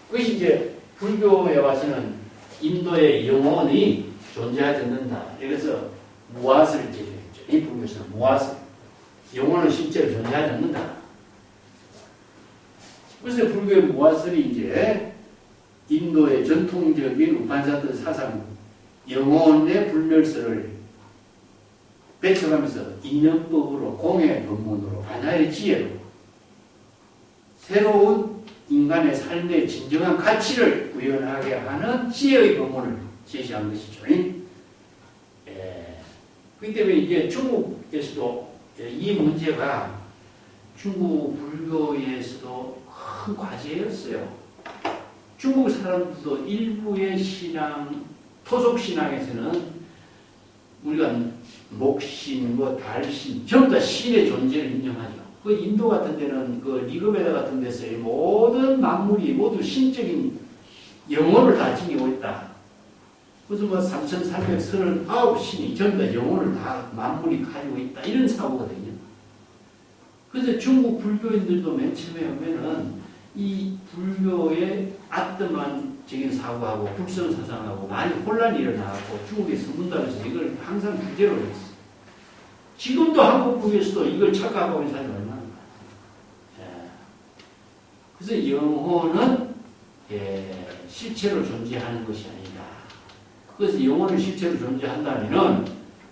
그것이 이제 불교에 와서는 인도의 영혼이 존재하지 않는다. 그래서 무아스를 제기했죠. 이 불교에서는 무아스. 영혼은 실제로 존재하지 않는다. 그래서 불교의 무아스이 이제 인도의 전통적인 우판사토 사상 영혼의 불멸설을 배쳐가면서 인연법으로 공의 법문으로 반야의 지혜로 새로운 인간의 삶의 진정한 가치를 구현하게 하는 지혜의 법문을 제시한 것이죠. 그렇기 때문에 이제 중국에서도 이 문제가 중국 불교에서도 큰 과제였어요. 중국 사람들도 일부의 신앙, 토속신앙에서는 우리가 목신, 달신, 전부 다 신의 존재를 인정하죠. 그 인도 같은 데는 그 리그베다 같은 데서의 모든 만물이 모두 신적인 영혼을 다 지니고 있다. 그래서 3,339신이 전부 다 영혼을 다 만물이 가지고 있다. 이런 사고거든요. 그래서 중국 불교인들도 맨 처음에 오면은 이 불교의 아트만적인 사고하고 불성사상하고 많이 혼란이 일어나고 중국의 선문답에서 이걸 항상 주제로 했어요. 지금도 한국국에서도 이걸 착각하고 있는 사람이 얼마나 많아요. 그래서 영혼은 실체로 존재하는 것이 아니다. 그래서 영혼은 실체로 존재한다면은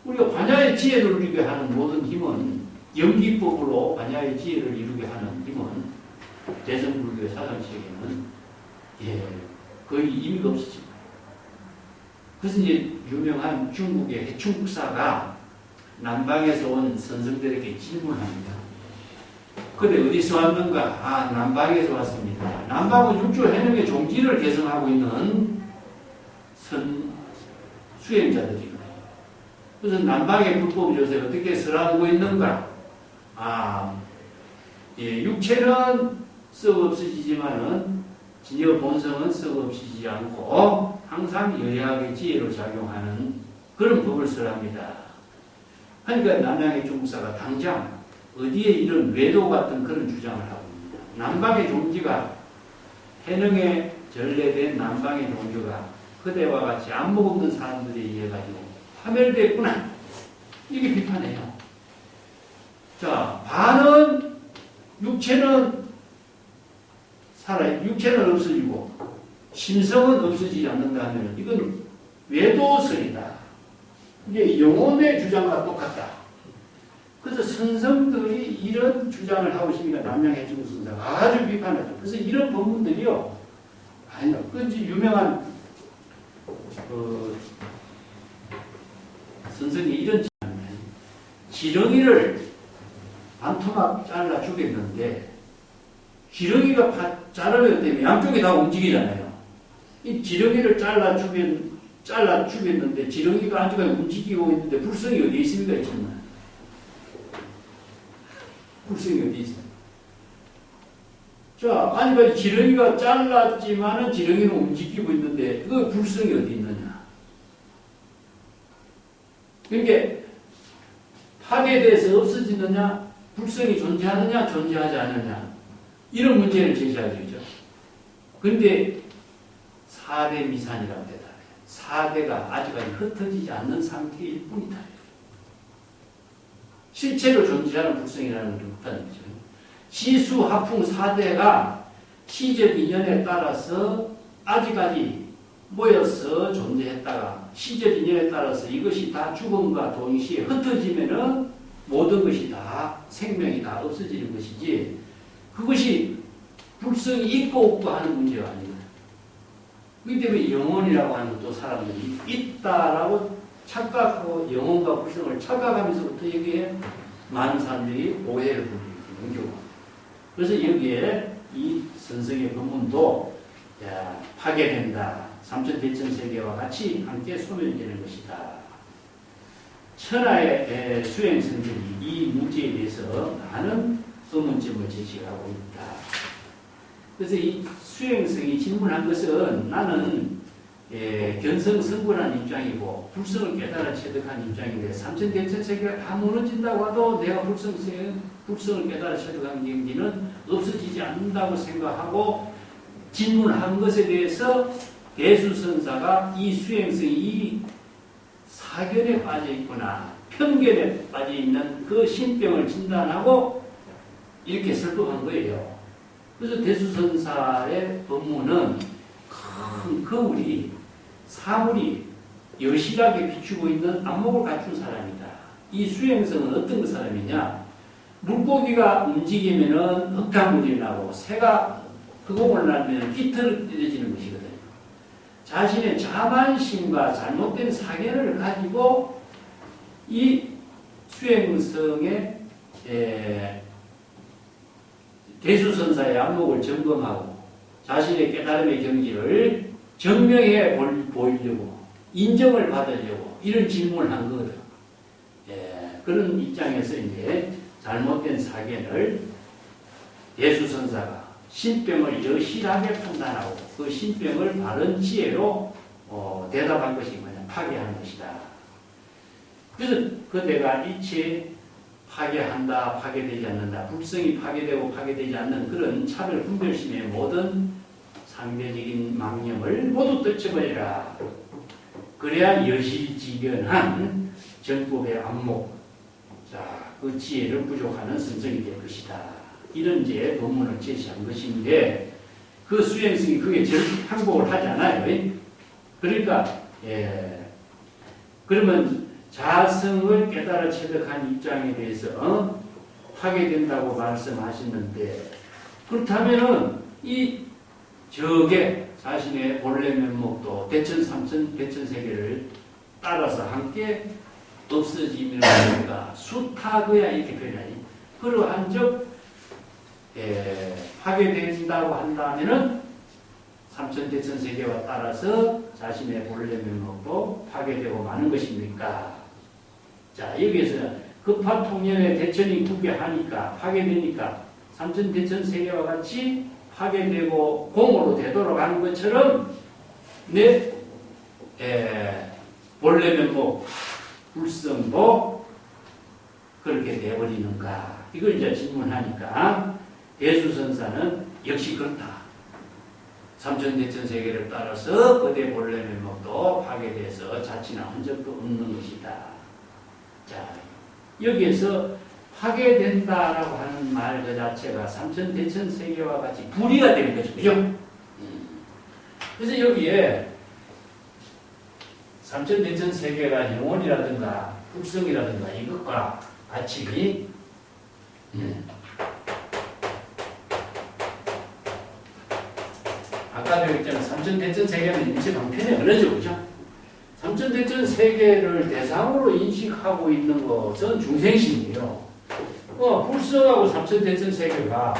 우리가 반야의 지혜를 이루게 하는 모든 힘은 연기법으로 반야의 지혜를 이루게 하는 힘은 대성불교의 사상체계는 거의 의미가 없어집니다. 그래서 이제 유명한 중국의 해충국사가 남방에서 온 선생들에게 질문합니다. 근데 어디서 왔는가? 남방에서 왔습니다. 남방은 육조 해능의 종지를 개성하고 있는 수행자들이거든요. 그래서 남방의 불법 요새 어떻게 설하고 있는가? 육체는 썩 없어지지만은 진여 본성은 썩 없어지지 않고 항상 여야의 지혜로 작용하는 그런 법을 설합니다. 그러니까 남양의 중국사가 당장 어디에 이런 외도 같은 그런 주장을 하고 있습니다. 남방의 종지가 해능에 전래된 남방의 종교가 그대와 같이 안목 없는 사람들에 의해 가지고 파멸됐구나. 이게 비판해요. 자, 반은 육체는 육체는 없어지고 심성은 없어지지 않는다 하면 이건 외도설이다. 이게 영혼의 주장과 똑같다. 그래서 선성들이 이런 주장을 하고 있으니까 남양해충 선사가 아주 비판하죠. 그래서 이런 본문들이요. 아니요. 그 유명한 선생이 이런 지렁이를 반토막 잘라 죽였는데 지렁이가 자르면 때문에 양쪽이 다 움직이잖아요. 이 지렁이를 잘라 죽였는데 지렁이가 아직까지 움직이고 있는데 불성이 어디 있습니까? 있잖아요. 불성이 어디 있어요? 자, 아니, 지렁이가 잘랐지만은 지렁이는 움직이고 있는데, 그 불성이 어디 있느냐? 그러니까, 파괴돼서 없어지느냐, 불성이 존재하느냐, 존재하지 않느냐, 이런 문제를 제시하죠. 그런데, 4대 미산이라고 대답해요. 4대가 아직까지 흩어지지 않는 상태일 뿐이다. 실제로 존재하는 불성이라는 건 없다는 거죠. 시수, 하풍 4대가 시적 인연에 따라서 아직까지 모여서 존재했다가 시적 인연에 따라서 이것이 다 죽음과 동시에 흩어지면은 모든 것이 다 생명이 다 없어지는 것이지 그것이 불성이 있고 없고 하는 문제가 아닙니다. 그렇기 때문에 영혼이라고 하는 것도 사람들이 있다라고 착각하고 영혼과 불성을 착각하면서부터 여기에 많은 사람들이 오해를 부리는 경우. 그래서 여기에 이 선성의 본문도 파괴된다. 삼천대천세계와 같이 함께 소멸되는 것이다. 천하의 수행성들이 이 문제에 대해서 많은 의문점을 제시하고 있다. 그래서 이 수행성이 질문한 것은 나는 견성성불한 입장이고 불성을 깨달아 체득한 입장인데 삼천대천세계가 다 무너진다고 하도 내가 불성을 깨달아 체득한 경지는 없어지지 않는다고 생각하고 질문한 것에 대해서 대수선사가 이 수행성이 이 사견에 빠져 있거나 편견에 빠져 있는 그 신병을 진단하고 이렇게 설법한 거예요. 그래서 대수선사의 법문은 큰 거울이 사물이 여실하게 비추고 있는 안목을 갖춘 사람이다. 이 수행성은 어떤 사람이냐? 물고기가 움직이면은 흙탕물이 나고 새가 흑공을 날면 비틀어지는 것이거든요. 자신의 자만심과 잘못된 사견을 가지고 이 수행성의 대수선사의 안목을 점검하고 자신의 깨달음의 경지를 증명해 보이려고 인정을 받으려고 이런 질문을 한 거거든. 그런 입장에서 이제 잘못된 사견을 대수선사가 신병을 여실하게 판단하고 그 신병을 바른 지혜로 대답한 것이 뭐냐 파괴하는 것이다. 그래서 그 내가 일체 파괴한다, 파괴되지 않는다, 불성이 파괴되고 파괴되지 않는 그런 차별 분별심의 모든 상대적인 망념을 모두 떨쳐버리라. 그래야 여실지변한 정법의 안목, 그 지혜를 부족하는 선성이 될 것이다. 이런 이제 본문을 제시한 것인데 그 수행성이 그게 항복을 하지 않아요. 그러니까 그러면 자성을 깨달아 체득한 입장에 대해서 파괴된다고 말씀하셨는데 그렇다면은 이 적의 자신의 본래 면목도 대천, 삼천, 대천세계를 따라서 함께 없어지면 우리가 수타거야 이렇게 표현하니 그러한 적 파괴된다고 한다면은 삼천, 대천세계와 따라서 자신의 본래 면목도 파괴되고 마는 것입니까? 자, 여기에서 급파통연의 대천이 구개하니까 파괴되니까 삼천, 대천세계와 같이 파괴되고 공으로 되도록 하는 것처럼 내 본래 면목 불성도 그렇게 돼버리는가? 이걸 이제 질문하니까 대수선사는 역시 그렇다. 삼천대천세계를 따라서 그대 본래 면목도 파괴돼서 자취나 흔적도 없는 것이다. 자, 여기에서 파괴된다라고 하는 말 그 자체가 삼천대천세계와 같이 불이가 되는 거죠. 그죠? 그래서 여기에 삼천대천세계가 영혼이라든가 불성이라든가 이것과 아침이. 아까 배웠잖아. 삼천대천 세계는 인체 방편의 언어죠. 그죠? 삼천대천 세계를 대상으로 인식하고 있는 것은 중생심이에요. 불성하고 삼천대천 세계가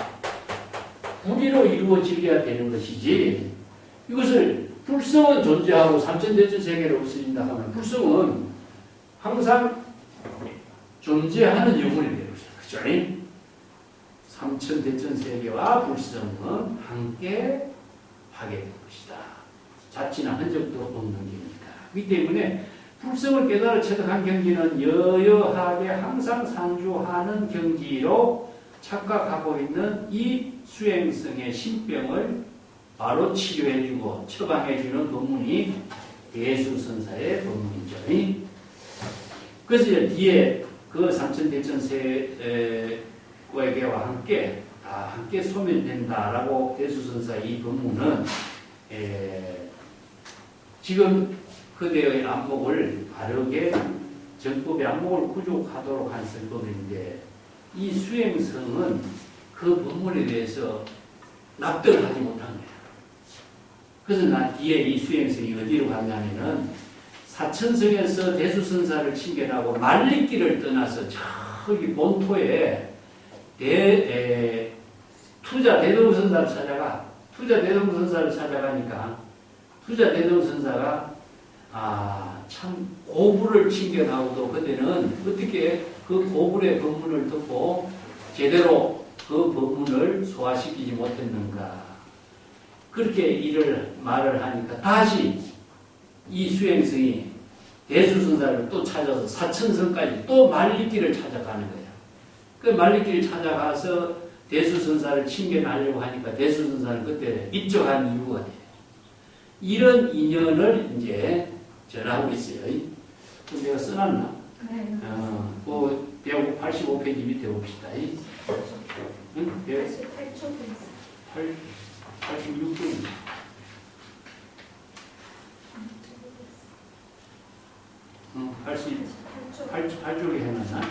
분리로 이루어지게 되는 것이지, 이것을 불성은 존재하고 삼천대천 세계를 없어진다 하면 불성은 항상 존재하는 영혼이 되는 거죠. 그죠? 삼천대천 세계와 불성은 함께 하게 된 것이다. 자취나 흔적도 없는 경기니까. 그렇기 때문에 불성을 깨달아 체득한 경기는 여여하게 항상 상주하는 경지로 착각하고 있는 이 수행성의 신병을 바로 치료해주고 처방해주는 법문이 대수선사의 법문이죠. 그래서 이제 뒤에 그 삼천대천 세계와 함께 함께 소멸된다라고 대수선사 이 법문은 지금 그대의 안목을 바르게 정법의 안목을 구족하도록 한 설법인데, 이 수행성은 그 법문에 대해서 납득을 하지 못한 거예요. 그래서 난 뒤에 이 수행성이 어디로 갔냐면은 사천성에서 대수선사를 칭견하고 말리길을 떠나서 저기 본토에 투자 대동선사를 찾아가. 투자 대동선사를 찾아가니까 투자 대동선사가 참 고불을 칭견하고도 그때는 어떻게 그 고불의 법문을 듣고 제대로 그 법문을 소화시키지 못했는가. 그렇게 말을 하니까 다시 이 수행성이 대수선사를 또 찾아서 사천성까지 또 말리길을 찾아가는 거예요. 그 말리길을 찾아가서 대수선사를 칭견하려고 하니까 대수선사는 그때 입적한 이유가 돼요. 이런 인연을 이제 전하고 있어요. 그럼 내가 써놨나? 네. 185페이지 밑에 봅시다. 응? 86분. 88쪽에 해놨나?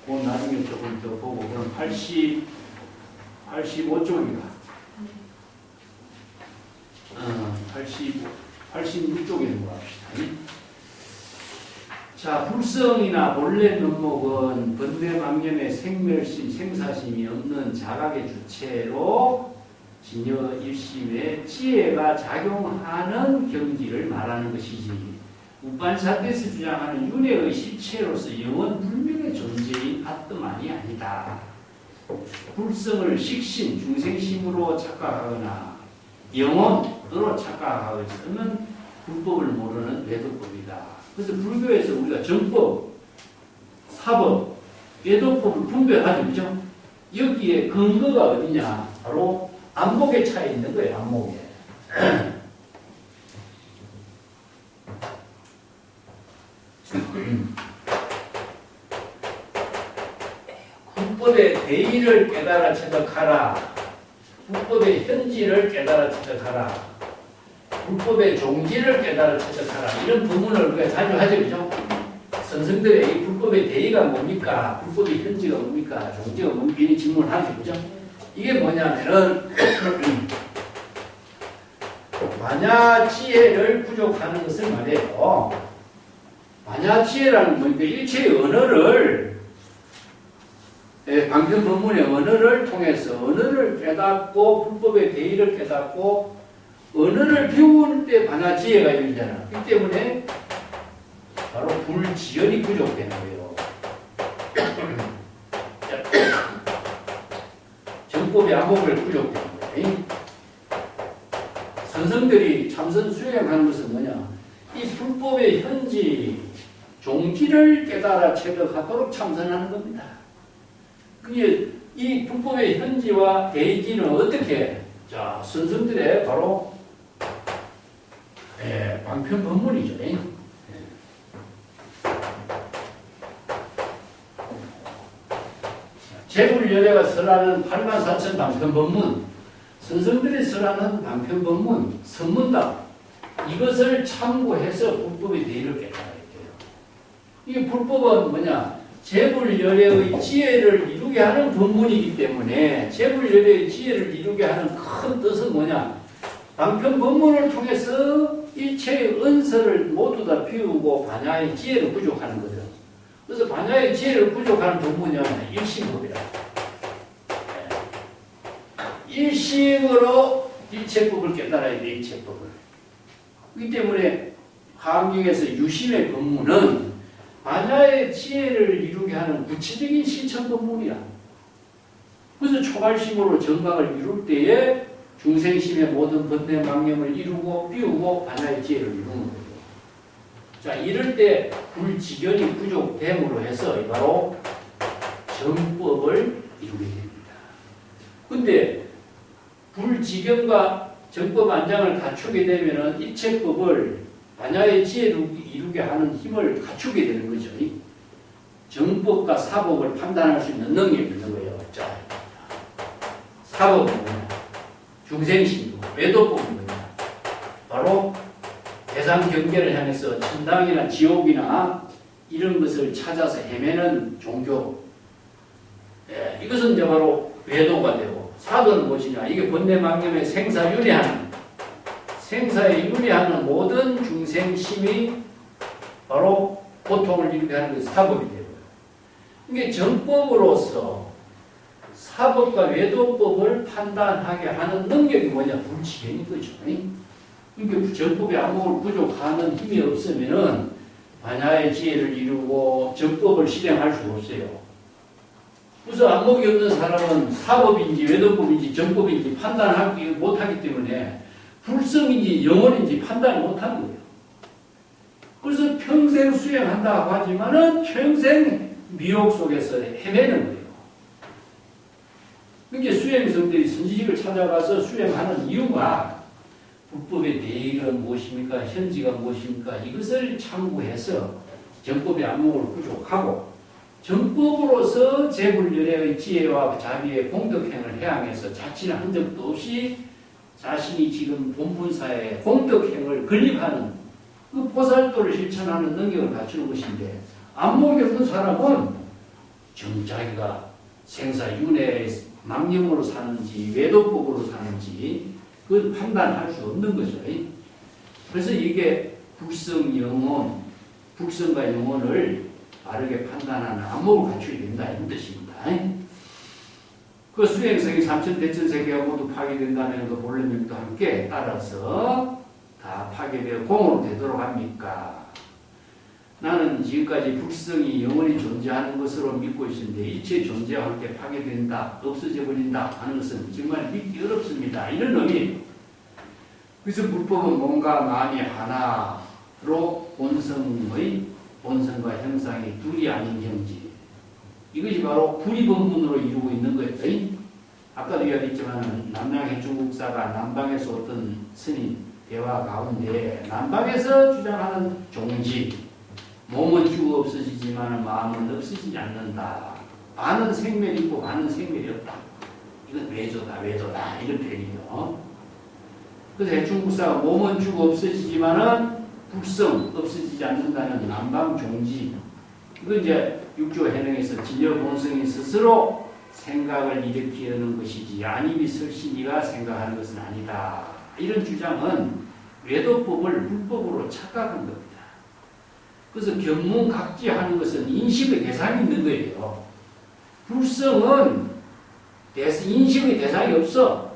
그 나중에 조금 더 보고, 그럼 85쪽인가? 86쪽에 넘어갑시다. 자, 불성이나 본래 면목은 번뇌망념의 생멸심, 생사심이 없는 자각의 주체로 진여 일심의 지혜가 작용하는 경지를 말하는 것이지, 우반사대에서 주장하는 윤회의 실체로서 영원 불명의 존재인 아뜸만이 아니다. 불성을 식심, 중생심으로 착각하거나 영혼으로 착각하거나 불법을 모르는 외도법이다. 그래서 불교에서 우리가 정법, 사법, 외도법을 분별하죠. 그죠? 여기에 근거가 어디냐? 바로 안목에 차 있는 거예요. 안목에. 불법의 대의를 깨달아 체득하라. 불법의 현지를 깨달아 체득하라. 불법의 종지를 깨달아 체득하라. 이런 부문을 우리가 자주 하죠. 그죠? 선생들의 이 불법의 대의가 뭡니까? 불법의 현지가 뭡니까? 종지가 뭡니까? 이 질문하죠. 그죠? 이게 뭐냐면은 만야 지혜를 부족하는 것을 말해요. 만야 지혜라는 뭡니까? 일체의 언어를 방편 법문의 언어를 통해서 언어를 깨닫고 불법의 대의를 깨닫고 언어를 비울 때 만야 지혜가 일잖아. 그렇기 때문에 바로 불지연이 부족되는 거예요. 정법의 안목을 부족되는 거예요. 선성들이 참선 수행하는 것은 뭐냐? 이 불법의 현지, 종지를 깨달아 체득하도록 참선하는 겁니다. 그게 이 불법의 현지와 대지는 어떻게? 자, 선성들의 바로 방편 법문이죠. 제불여대가 설하는 84,000 방편 법문, 선성들이 설하는 방편 법문, 선문답, 이것을 참고해서 불법의 대의를 깨달아야 돼요. 이게 불법은 뭐냐? 재불열애의 지혜를 이루게 하는 법문이기 때문에 재불열애의 지혜를 이루게 하는 큰 뜻은 뭐냐? 방편 법문을 통해서 일체의 은서를 모두 다 비우고 반야의 지혜를 부족하는 거죠. 그래서 반야의 지혜를 부족하는 법문이 일심법이라. 일심으로 일체법을 깨달아야 돼, 일체법을. 그렇기 때문에 화엄경에서 유심의 법문은 반야의 지혜를 이루게 하는 구체적인 실천 법문이야. 그래서 초발심으로 정각을 이룰 때에 중생심의 모든 번뇌망념을 이루고 비우고 반야의 지혜를 이루는 거죠. 자, 이럴 때 불지견이 부족됨으로 해서 바로 정법을 이루게 됩니다. 근데 불지견과 정법 안장을 갖추게 되면은 일체법을 반야의 지혜를 이루게 하는 힘을 갖추게 되는 거죠. 정법과 사법을 판단할 수 있는 능력이 있는 거예요. 자, 사법은 뭐냐? 중생심이고, 외도법은 뭐냐? 바로 대상 경계를 향해서 천당이나 지옥이나 이런 것을 찾아서 헤매는 종교. 예, 이것은 이제 바로 외도가 되고, 사도는 무엇이냐? 이게 번뇌망념의 생사에 유리하는 모든 중생심이 바로 고통을 이루게 하는 것이 사법이 되고요. 이게 정법으로서 사법과 외도법을 판단하게 하는 능력이 뭐냐? 불지견인 거죠. 그러니까 정법이 안목을 부족하는 힘이 없으면은 반야의 지혜를 이루고 정법을 실행할 수 없어요. 그래서 안목이 없는 사람은 사법인지 외도법인지 정법인지 판단하기 못하기 때문에 불성인지 영혼인지 판단을 못하는 거예요. 그래서 평생 수행한다고 하지만은 평생 미혹 속에서 헤매는 거예요. 그러니까 수행성들이 선지식을 찾아가서 수행하는 이유가 불법의 내일은 무엇입니까? 현지가 무엇입니까? 이것을 참고해서 정법의 안목을 부족하고 정법으로서 재불열애의 지혜와 자비의 공덕행을 해양해서 자치는 한 적도 없이 자신이 지금 본분사에 공덕행을 건립하는 그 보살도를 실천하는 능력을 갖추는 것인데 안목이 없는 사람은 정자기가 생사윤회의 망념으로 사는지 외도법으로 사는지 그걸 판단할 수 없는 거죠. 그래서 이게 불성영혼, 불성과 영혼을 바르게 판단하는 안목을 갖추게 된다 이런 뜻입니다. 그 수행성이 삼천대천세계가 모두 파괴된다는 그 본래명도 함께 따라서 다 파괴되어 공으로 되도록 합니까? 나는 지금까지 불성이 영원히 존재하는 것으로 믿고 있는데 일체 존재와 함께 파괴된다, 없어져 버린다 하는 것은 정말 믿기 어렵습니다. 이런 의미예요. 그래서 불법은 몸과 마음이 하나로 본성과 형상이 둘이 아닌 경지. 이것이 바로 불이본문으로 이루고 있는 거예요. 아까도 이야기했지만 남양해중국사가 남방에서 어떤 스님 대화 가운데 남방에서 주장하는 종지 몸은 죽어 없어지지만 마음은 없어지지 않는다. 반은 생멸이 있고 반은 생멸이 없다. 이건 외도다 이런 표현이요. 그래서 해충국사가 몸은 죽어 없어지지만은 불성 없어지지 않는다는 남방 종지. 이건 이제 육조 해능에서 진여 본성이 스스로 생각을 일으키는 것이지 아니미 설신이가 생각하는 것은 아니다. 이런 주장은 외도법을 불법으로 착각한 겁니다. 그래서 견문각지하는 것은 인식의 대상이 있는 거예요. 불성은 인식의 대상이 없어.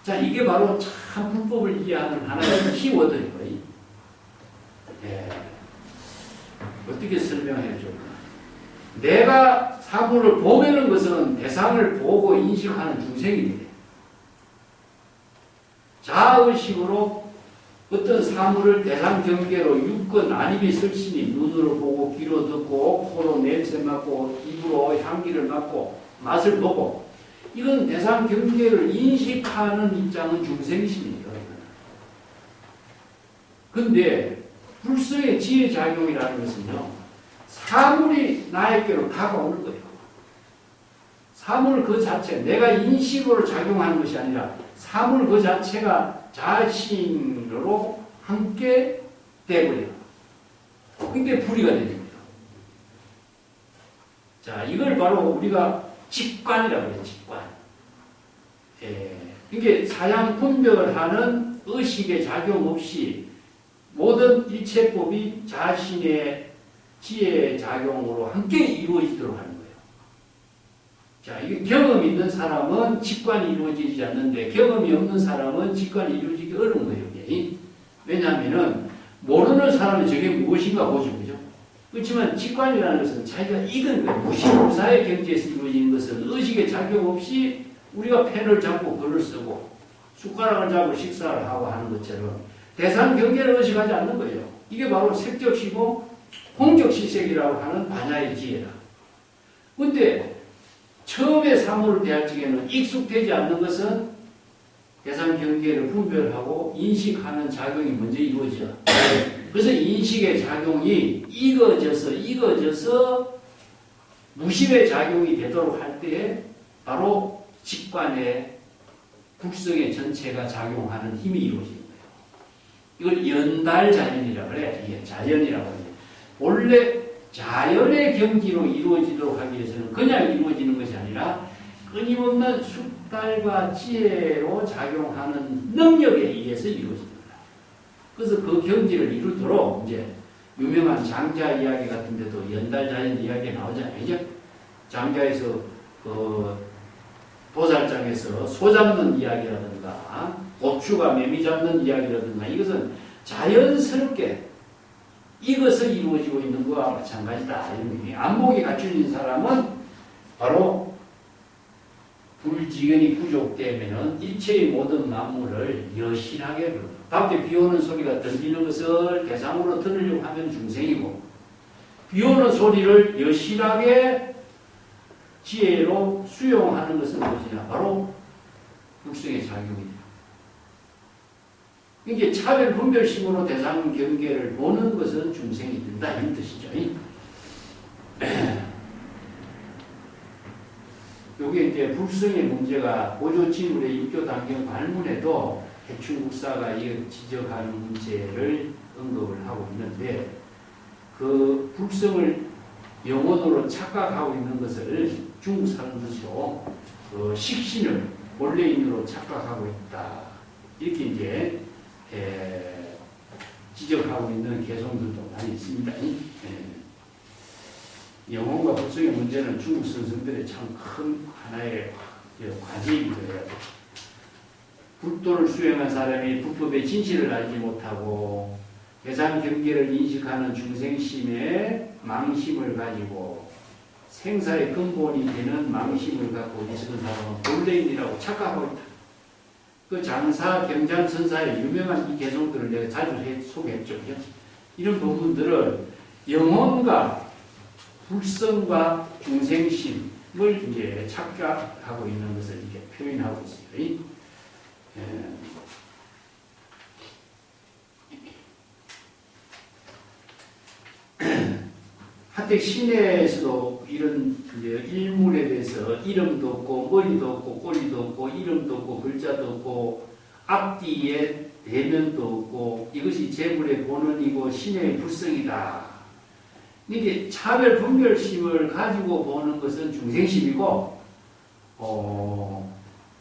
자, 이게 바로 참 불법을 이해하는 하나의 키워드예요. 예. 어떻게 설명해 줄까? 내가 사물을 보면은 것은 대상을 보고 인식하는 중생이 돼. 자의식으로 어떤 사물을 대상 경계로 육건 안입이 설신이 눈으로 보고 귀로 듣고 코로 냄새 맡고 입으로 향기를 맡고 맛을 보고 이건 대상 경계를 인식하는 입장은 중생심이에요. 근데 불성의 지혜작용이라는 것은요, 사물이 나에게로 다가오는 거예요. 사물 그 자체, 내가 인식으로 작용하는 것이 아니라 사물 그 자체가 자신으로 함께 되버려요. 그게 불이가 되는 거예요. 자, 이걸 바로 우리가 직관이라고 해요, 직관. 이게 사양 분별하는 의식의 작용 없이 모든 일체법이 자신의 지혜의 작용으로 함께 이루어지도록 하는 거예요. 자, 이게 경험이 있는 사람은 직관이 이루어지지 않는데 경험이 없는 사람은 직관이 이루어지기 어려운 거예요. 이게. 왜냐하면은 모르는 사람은 저게 무엇인가 보죠. 그죠? 그렇지만 직관이라는 것은 자기가 익은 거예요. 무시무사의 경지에서 이루어지는 것은 의식의 작용 없이 우리가 펜을 잡고 글을 쓰고 숟가락을 잡고 식사를 하고 하는 것처럼 대상 경계를 의식하지 않는 거예요. 이게 바로 색적시고 공적시색이라고 하는 반야의 지혜다. 근데 처음에 사물을 대할 적에는 익숙되지 않는 것은 대상 경계를 분별하고 인식하는 작용이 먼저 이루어져. 그래서 인식의 작용이 익어져서 무심의 작용이 되도록 할 때에 바로 직관의 국성의 전체가 작용하는 힘이 이루어지는 거예요. 이걸 연달자연이라고 그래. 이게 자연이라고 해요. 원래 자연의 경지로 이루어지도록 하기 위해서는 그냥 이루어지는 것이 아니라 끊임없는 숙달과 지혜로 작용하는 능력에 의해서 이루어집니다. 그래서 그 경지를 이루도록 이제 유명한 장자 이야기 같은 데도 연달자연 이야기 나오잖아요. 그죠? 장자에서 그 도살장에서 소 잡는 이야기라든가 고추가 매미 잡는 이야기라든가 이것은 자연스럽게 이것을 이루어지고 있는 것과 마찬가지다. 안목이 갖춰진 사람은 바로 불지견이 부족되면은 일체의 모든 만물을 여신하게 부릅니다. 밖에 비 오는 소리가 들리는 것을 대상으로 들으려고 하면 중생이고 비 오는 소리를 여신하게 지혜로 수용하는 것은 무엇이냐? 바로 국성의 작용이다. 이게 차별 분별심으로 대상 경계를 보는 것은 중생이 된다. 이 뜻이죠. 요게 이제 불성의 문제가 보조진물의 입교단경 발문에도 해충국사가 지적하는 문제를 언급을 하고 있는데 그 불성을 영혼으로 착각하고 있는 것을 중국 사람들도 식신을 본래인으로 착각하고 있다. 이렇게 이제 지적하고 있는 개성들도 많이 있습니다. 영혼과 불성의 문제는 중국 선생들의 참 큰 하나의 과제이기도 해요. 불도를 수행한 사람이 불법의 진실을 알지 못하고 대상 경계를 인식하는 중생심에 망심을 가지고 생사의 근본이 되는 망심을 갖고 있는 사람은 본래인이라고 착각하고 있다. 그 장사 경장선사의 유명한 이 개성들을 내가 자주 소개했죠. 이런 부분들을 영혼과 불성과 중생심을 이제 착각하고 있는 것을 이렇게 표현하고 있어요. 하택 시내에서도 이런 이제 일물에 대해서 이름도 없고 머리도 없고 꼬리도 없고 이름도 없고 글자도 없고 앞뒤에 대면도 없고 이것이 재물의 본원이고 신의 불성이다. 이게 차별 분별심을 가지고 보는 것은 중생심이고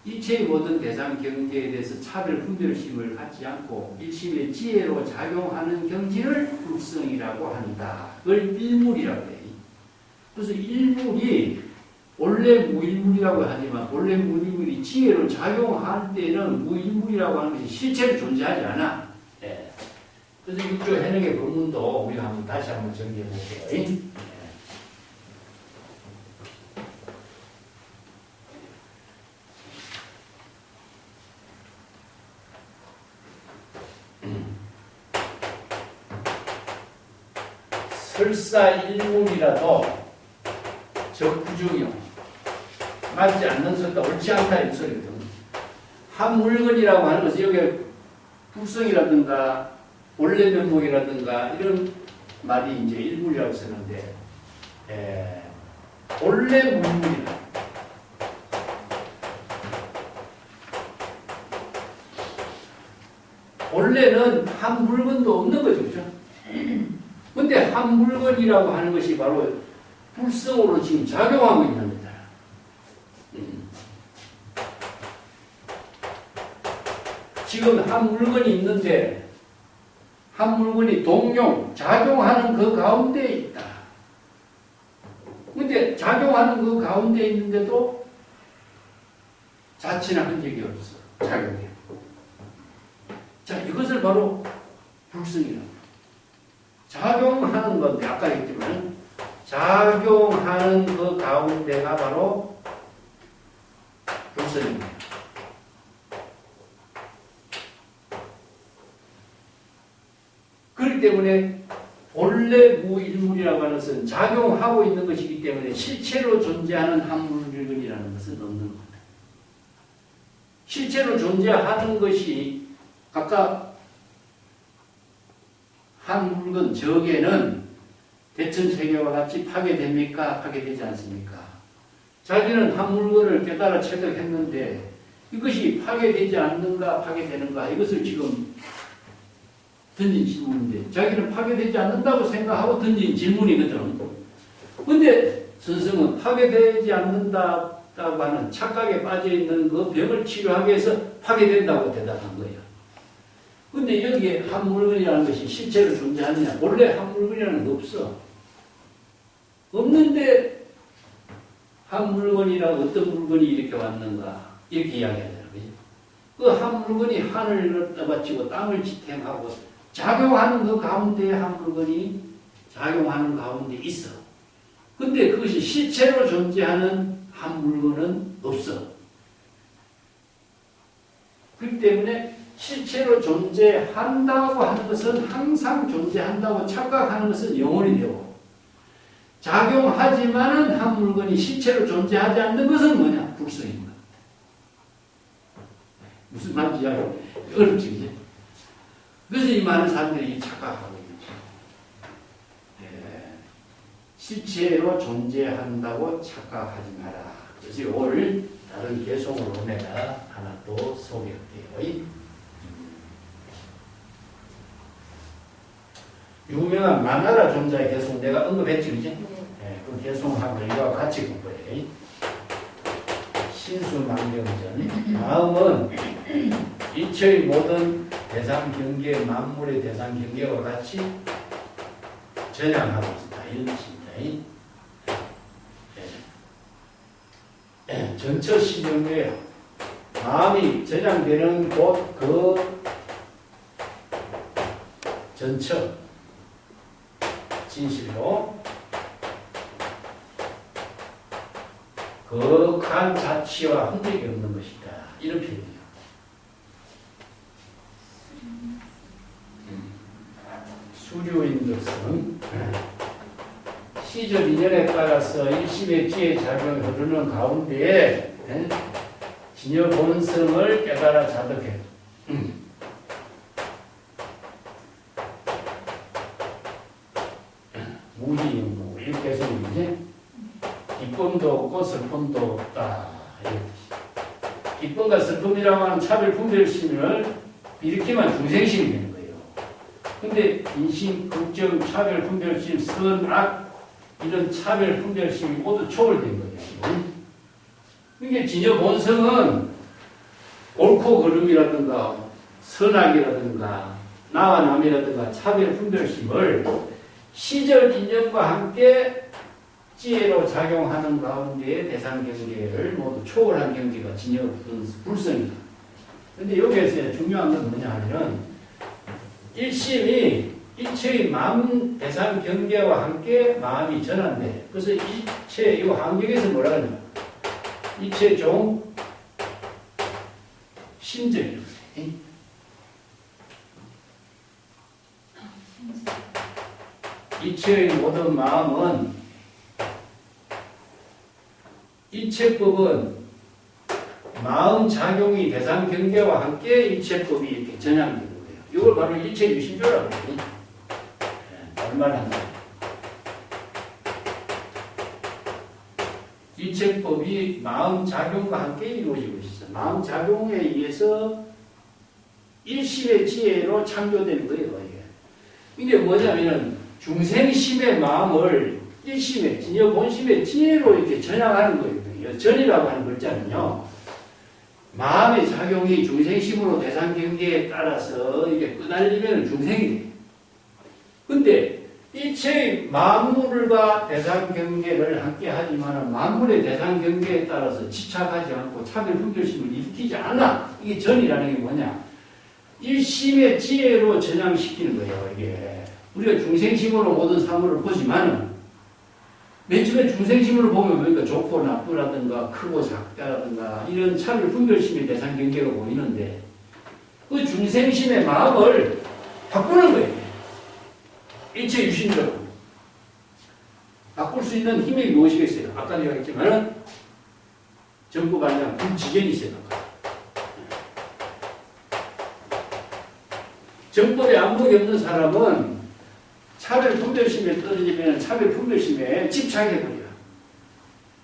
일체의 모든 대상 경계에 대해서 차별 분별심을 갖지 않고 일심의 지혜로 작용하는 경지를 불성이라고 한다. 그걸 일물이라고 해요. 그래서 일물이 원래 무일물이라고 하지만 원래 무일물이 지혜로 작용할 때는 무일물이라고 하는 것이 실체로 존재하지 않아. 그래서 육조 해능의 본문도 우리가 다시 한번 정리해 볼게요. 설사 일문이라도 적부중이요. 맞지 않는 소리다, 옳지 않다 이 소리거든. 한 물건이라고 하는 것은 여기 불성이라든가 원래 면목이라든가 이런 말이 이제 일물이라고 쓰는데 원래 물물이다. 원래는 한 물건도 없는 거죠. 그렇죠? 근데 한 물건이라고 하는 것이 바로 불성으로 지금 작용하고 있는 거다. 지금 한 물건이 있는데 한 물건이 동용, 작용하는 그 가운데 있다. 근데 작용하는 그 가운데 있는데도 자취나 한 적이 없어. 작용해. 자, 이것을 바로 불성이라고. 작용하는 건데, 아까 했지만, 작용하는 그 가운데가 바로 불성입니다. 그렇기 때문에 본래 무일물이라고 하는 것은 작용하고 있는 것이기 때문에 실체로 존재하는 한 물건이라는 것은 없는 겁니다. 실체로 존재하는 것이 각각 한 물건 적에는 대천세계와 같이 파괴됩니까? 파괴되지 않습니까? 자기는 한 물건을 깨달아 체득했는데 이것이 파괴되지 않는가 파괴되는가 이것을 지금 던진 질문인데 자기는 파괴되지 않는다고 생각하고 던진 질문이거든. 근데 선생은 파괴되지 않는다고 하는 착각에 빠져있는 그 병을 치료하기 위해서 파괴된다고 대답한 거예요. 근데 여기에 한 물건이라는 것이 실제로 존재하느냐? 원래 한 물건이라는 거 없어. 없는데 한 물건이라고 어떤 물건이 이렇게 왔는가? 이렇게 이야기하잖아요. 그 한 물건이 하늘을 떠받치고 땅을 지탱하고 작용하는 그 가운데에 한 물건이 작용하는 가운데 있어. 근데 그것이 실체로 존재하는 한 물건은 없어. 그렇기 때문에 실체로 존재한다고 하는 것은 항상 존재한다고 착각하는 것은 영원히 되고 작용하지만은 한 물건이 실체로 존재하지 않는 것은 뭐냐? 불성인 거야. 무슨 말인지 알아요? 어렵지, 그지? 그래서 이 많은 사람들이 착각하고 있는 거죠. 네. 실체로 존재한다고 착각하지 마라. 그래서 오늘 다른 개송으로 내가 하나 또 소개할게요. 유명한 만나라 존자의 개송 내가 언급했지, 그지? 네. 그 개송하고 이와 같이 공부해. 신수망경전. 마음은 이체의 모든 대상 경계, 만물의 대상 경계와 같이 전향하고 있다. 이런 뜻입니다. 전처 신경에 마음이 전향되는 곳 그 전처 진실로 거룩한 자취와 흔적이 없는 것이다. 이런 표현이에요. 수류인 것은 시절 인연에 따라서 일심의 지혜 작용이 흐르는 가운데에 진여 본성을 깨달아 자득해. 무희무 이렇게 해서 이제 기쁨도 없고 슬픔도 없다. 기쁨과 슬픔이라고 하는 차별 분별심을 일으키면 중생심이 되는 거예요. 근데 인심, 걱정, 차별 분별심, 선, 악 이런 차별 분별심이 모두 초월된 거예요. 그러니까 진여 본성은 옳고 그름이라든가 선악이라든가 나와 남이라든가 차별 분별심을 시절 인연과 함께 지혜로 작용하는 가운데의 대상 경계를 모두 초월한 경계가 진여 불성이다. 근데 여기에서 중요한 건 뭐냐 하면은 일심이 일체의 마음 대상 경계와 함께 마음이 전환돼. 그래서 일체 이 환경에서 뭐라 하냐? 일체 종 심적이라고 해. 일체의 모든 마음은 일체법은 마음 작용이 대상 경계와 함께 일체법이 이렇게 전향되는 거예요. 이걸 바로 일체 유심조라고 해요. 얼마나 한다. 일체법이 마음 작용과 함께 이루어지고 있어. 마음 작용에 의해서 일심의 지혜로 창조되는 거예요. 이게 뭐냐면은 중생심의 마음을 일심의 진여 본심의 지혜로 이렇게 전향하는 거예요. 전이라고 하는 글자는요. 마음의 작용이 중생심으로 대상 경계에 따라서 이게 끄달리면 중생이 돼요. 근데 일체의 만물과 대상 경계를 함께 하지만 만물의 대상 경계에 따라서 집착하지 않고 차별 분별심을 일으키지 않아. 이게 전이라는 게 뭐냐? 일심의 지혜로 전향시키는 거예요. 이게 우리가 중생심으로 모든 사물을 보지만은 맨 처음에 중생심으로 보면 그러니까 좋고 나쁘라든가 크고 작다라든가 이런 차별 분별심의 대상 경계가 보이는데 그 중생심의 마음을 바꾸는 거예요. 일체 유심적으로 바꿀 수 있는 힘이 무엇이겠어요? 아까 내가 했지만은 정부가 아니라 불지견이 있어요. 정법에 안목이 없는 사람은 차별 분별심에 떨어지면 차별 분별심에 집착해버려요.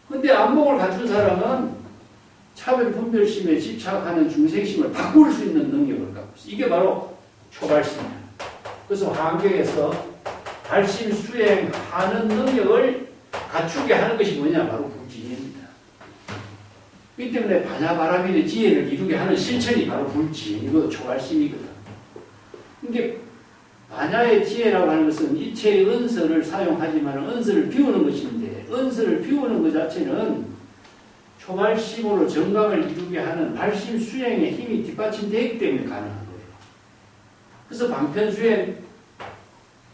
근데 안목을 갖춘 사람은 차별 분별심에 집착하는 중생심을 바꿀 수 있는 능력을 갖고 있어요. 이게 바로 초발심이에요. 그래서 환경에서 발심 수행하는 능력을 갖추게 하는 것이 뭐냐? 바로 불지입니다. 그렇기 때문에 반야바라밀의 지혜를 이루게 하는 실천이 바로 불지이고 초발심이거든. 이게 반야의 지혜라고 하는 것은 일체의 은서를 사용하지만 은서를 비우는 것인데 은서를 비우는 것 자체는 초발심으로 정강을 이루게 하는 발심 수행의 힘이 뒷받침되기 때문에 가능한 거예요. 그래서 방편수행,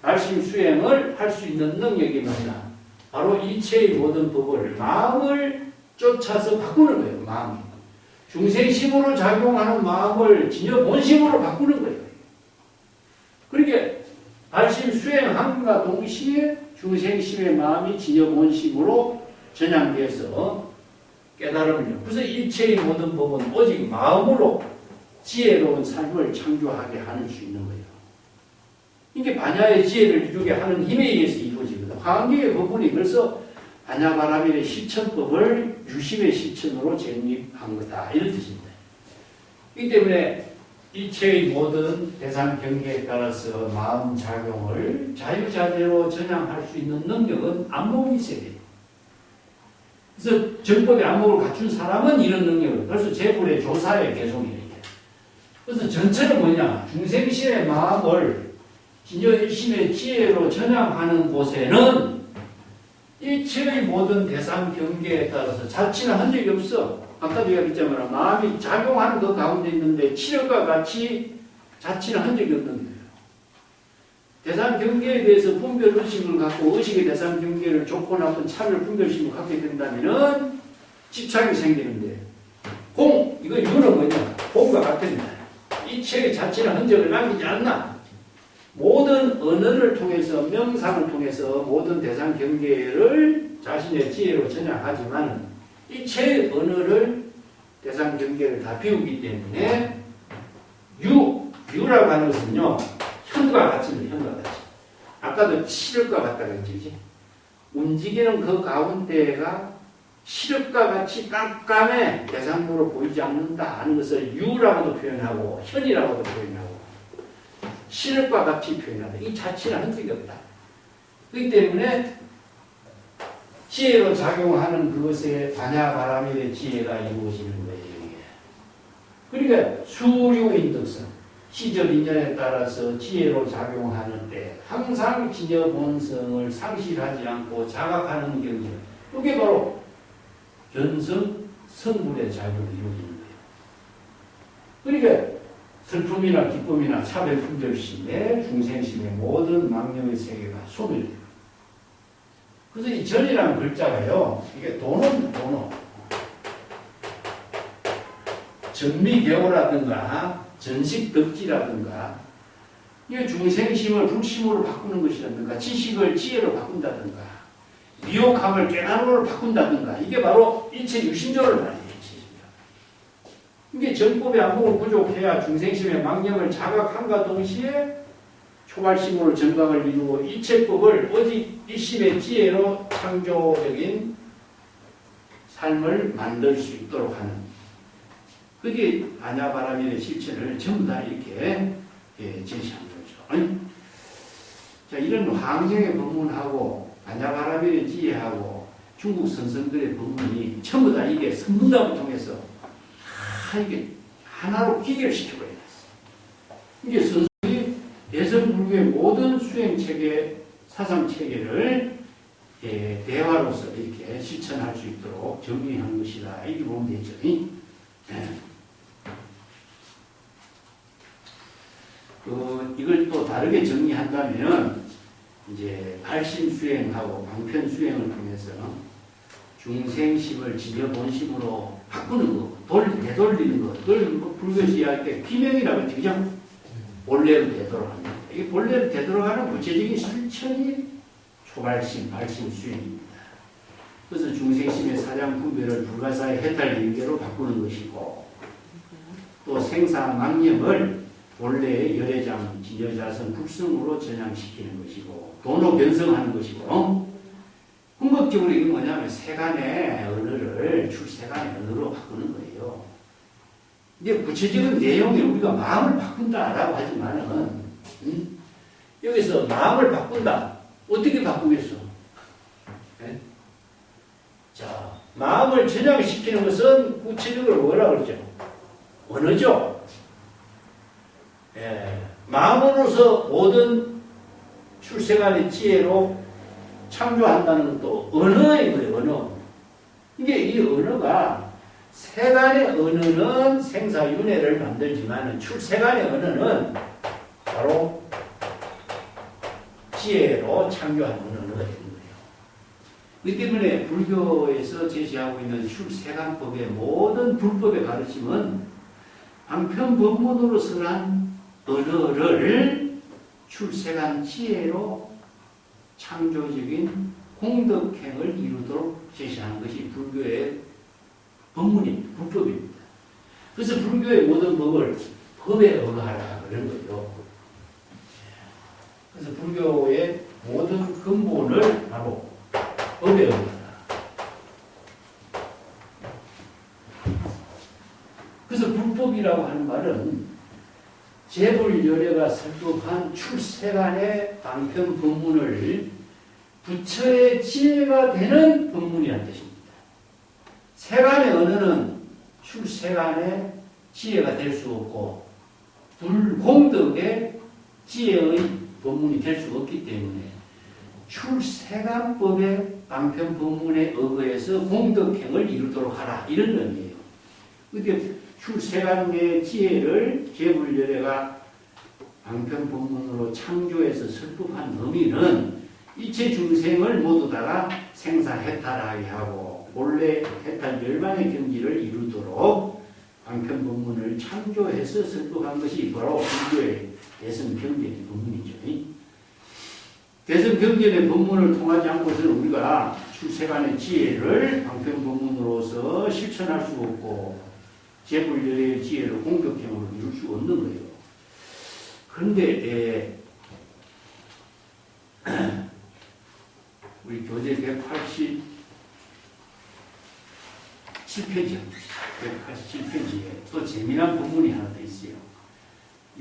발심 수행을 할 수 있는 능력이 뭐냐? 바로 일체의 모든 법을 마음을 쫓아서 바꾸는 거예요. 마음이. 중생심으로 작용하는 마음을 진여 본심으로 바꾸는 거예요. 그러니까 발심 수행함과 동시에 중생심의 마음이 진여 본심으로 전향되어서 깨달음을. 그래서 일체의 모든 법은 오직 마음으로 지혜로운 삶을 창조하게 하는 수 있는 거예요. 이게 반야의 지혜를 이루게 하는 힘에 의해서 이루어지거든. 환경의 부분이 그래서 반야바라밀의 실천법을 유심의 실천으로 정립한 거다. 이런 뜻입니다. 이 때문에 일체의 모든 대상 경계에 따라서 마음 작용을 자유자재로 전향할 수 있는 능력은 안목이 있어야 돼요. 그래서 정법의 안목을 갖춘 사람은 이런 능력을, 그래서 제불의 조사에 개송이에요. 그래서 전체는 뭐냐? 중생심의 마음을 진여 일심의 지혜로 전향하는 곳에는 일체의 모든 대상 경계에 따라서 자치는 한 적이 없어. 아까도 얘기했지만 마음이 작용하는 그 가운데 있는데 치력과 같이 자치는 한 적이 없는 거예요. 대상 경계에 대해서 분별 의식을 갖고 의식의 대상 경계를 좋고 나쁜 차별 분별심을 갖게 된다면은 집착이 생기는데 이거 이거는 뭐냐? 공과 같은 일체의 자치는 흔적을 남기지 않나? 모든 언어를 통해서 명상을 통해서 모든 대상 경계를 자신의 지혜로 전향하지만 일체의 언어를 대상 경계를 다 비우기 때문에 유라고 하는 것은요 현과 같습니다. 현과 같이. 아까도 시력과 같다고 했지. 움직이는 그 가운데가 시력과 같이 깜깜해 대상으로 보이지 않는다 하는 것을 유라고도 표현하고 현이라고도 표현하고 시력과 같이 표현한다. 이 자체는 한 적이 없다. 그렇기 때문에 지혜로 작용하는 그것에 반야바라밀의 지혜가 이루어지는 거예요. 그러니까 수류인덕성, 시절 인연에 따라서 지혜로 작용하는 때 항상 진여 본성을 상실하지 않고 자각하는 경지. 이게 바로 견성, 성불의 작용이 이루어지는 거예요. 그러니까 슬픔이나 기쁨이나 차별 분별심에 중생심의 모든 망령의 세계가 소멸돼요. 그래서 이 전이라는 글자가요, 이게 도노. 전미교라든가 전식덕지라든가 이게 중생심을 불심으로 바꾸는 것이라든가 지식을 지혜로 바꾼다든가 미혹함을 깨달음으로 바꾼다든가 이게 바로 일체 유심조를 말해요. 이게 정법의 안목을 부족해야 중생심의 망령을 자각함과 동시에 초발심으로 정강을 이루고 일체법을 오직 일심의 지혜로 창조적인 삶을 만들 수 있도록 하는 그게 반야바라밀의 실천을 전부 다 이렇게 제시한 거죠. 자, 이런 환경에 법문하고 안야바라밀의 지혜하고 중국 선성들의 법문이 전부 다 이게 선문답을 통해서 이게 하나로 기결시켜버렸어요. 이게 선생이 대성불교의 모든 수행체계, 사상체계를 대화로서 이렇게 실천할 수 있도록 정리한 것이다. 이렇게 보면 되죠. 이걸 또 다르게 정리한다면 이제 발심수행하고 방편수행을 통해서 중생심을 진여본심으로 바꾸는 거, 되돌리는 거, 그걸 불교에서 이야기할 때 비명이라고 했죠. 그죠? 본래로 되돌아간다. 이게 본래로 되돌아가는 구체적인 실천이 초발심, 발심 수행입니다. 그래서 중생심의 사량 분별을 불가사의 해탈 인계로 바꾸는 것이고, 또 생사망념을 본래의 열애장, 진여자선, 국성으로 전향시키는 것이고, 도노 변성하는 것이고, 궁극적으로 이게 뭐냐면 세간의 언어를 출세간의 언어로 바꾸는 거예요. 이제 구체적인 내용이 우리가 마음을 바꾼다라고 하지만은, 여기서 마음을 바꾼다. 어떻게 바꾸겠어? 네? 자, 마음을 전향시키는 것은 구체적으로 뭐라 그러죠? 언어죠. 마음으로서 모든 출세간의 지혜로 창조한다는 것도 언어인 거예요, 언어. 이게 이 언어가 세간의 언어는 생사윤회를 만들지만 출세간의 언어는 바로 지혜로 창조한 언어가 되는 거예요. 그렇기 때문에 불교에서 제시하고 있는 출세간법의 모든 불법의 가르침은 방편법문으로 설한 언어를 출세간 지혜로 창조적인 공덕행을 이루도록 제시하는 것이 불교의 법문입니다. 불법입니다. 그래서 불교의 모든 법을 법에 의거하라 그런 거죠. 그래서 불교의 모든 근본을 바로 법에 의거하라. 그래서 불법이라고 하는 말은 재불열애가 설법한 출세간의 방편 법문을 부처의 지혜가 되는 법문이라는 뜻입니다. 세간의 언어는 출세간의 지혜가 될 수 없고 불공덕의 지혜의 법문이 될 수 없기 때문에 출세간법의 방편 법문에 의거해서 공덕행을 이루도록 하라 이런 의미예요. 그런데 출세간의 지혜를 재불열애가 방편 법문으로 창조해서 설법한 의미는 이체 중생을 모두 다가 생사해탈하게 하고 본래 해탈 멸망의 경지를 이루도록 방편 법문을 창조해서 설법한 것이 바로 불교의 대성경전의 법문이죠. 대성경전의 법문을 통하지 않고서는 우리가 출세간의 지혜를 방편 법문으로서 실천할 수 없고 재불열애의 지혜를 공덕행으로 이룰 수 없는 거예요. 그런데 우리 교재 187페이지에 또 재미난 본문이 하나 더 있어요.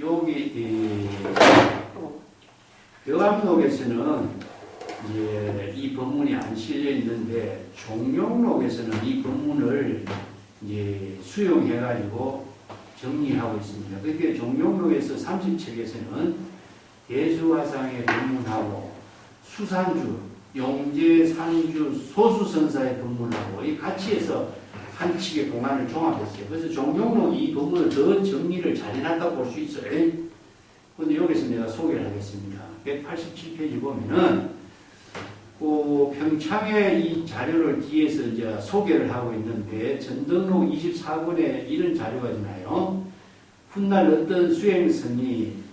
여기 벼감록에서는 이제 이 본문이 안 실려 있는데 종룡록에서는 이 본문을 이제 수용해가지고 정리하고 있습니다. 그렇게 종룡록에서 30책에서는 대수화상의 본문하고 수산주, 용제, 산주, 소수선사의 본문하고 이 같이 해서 한 칙의 공안을 종합했어요. 그래서 종룡록이 이 본문을 더 정리를 잘 해놨다고 볼 수 있어요. 그런데 여기서 내가 소개를 하겠습니다. 187페이지 보면은 그 평창에 이 자료를 뒤에서 이제 소개를 하고 있는데 전등록 24권에 이런 자료가 있나요? 훗날 어떤 수행선이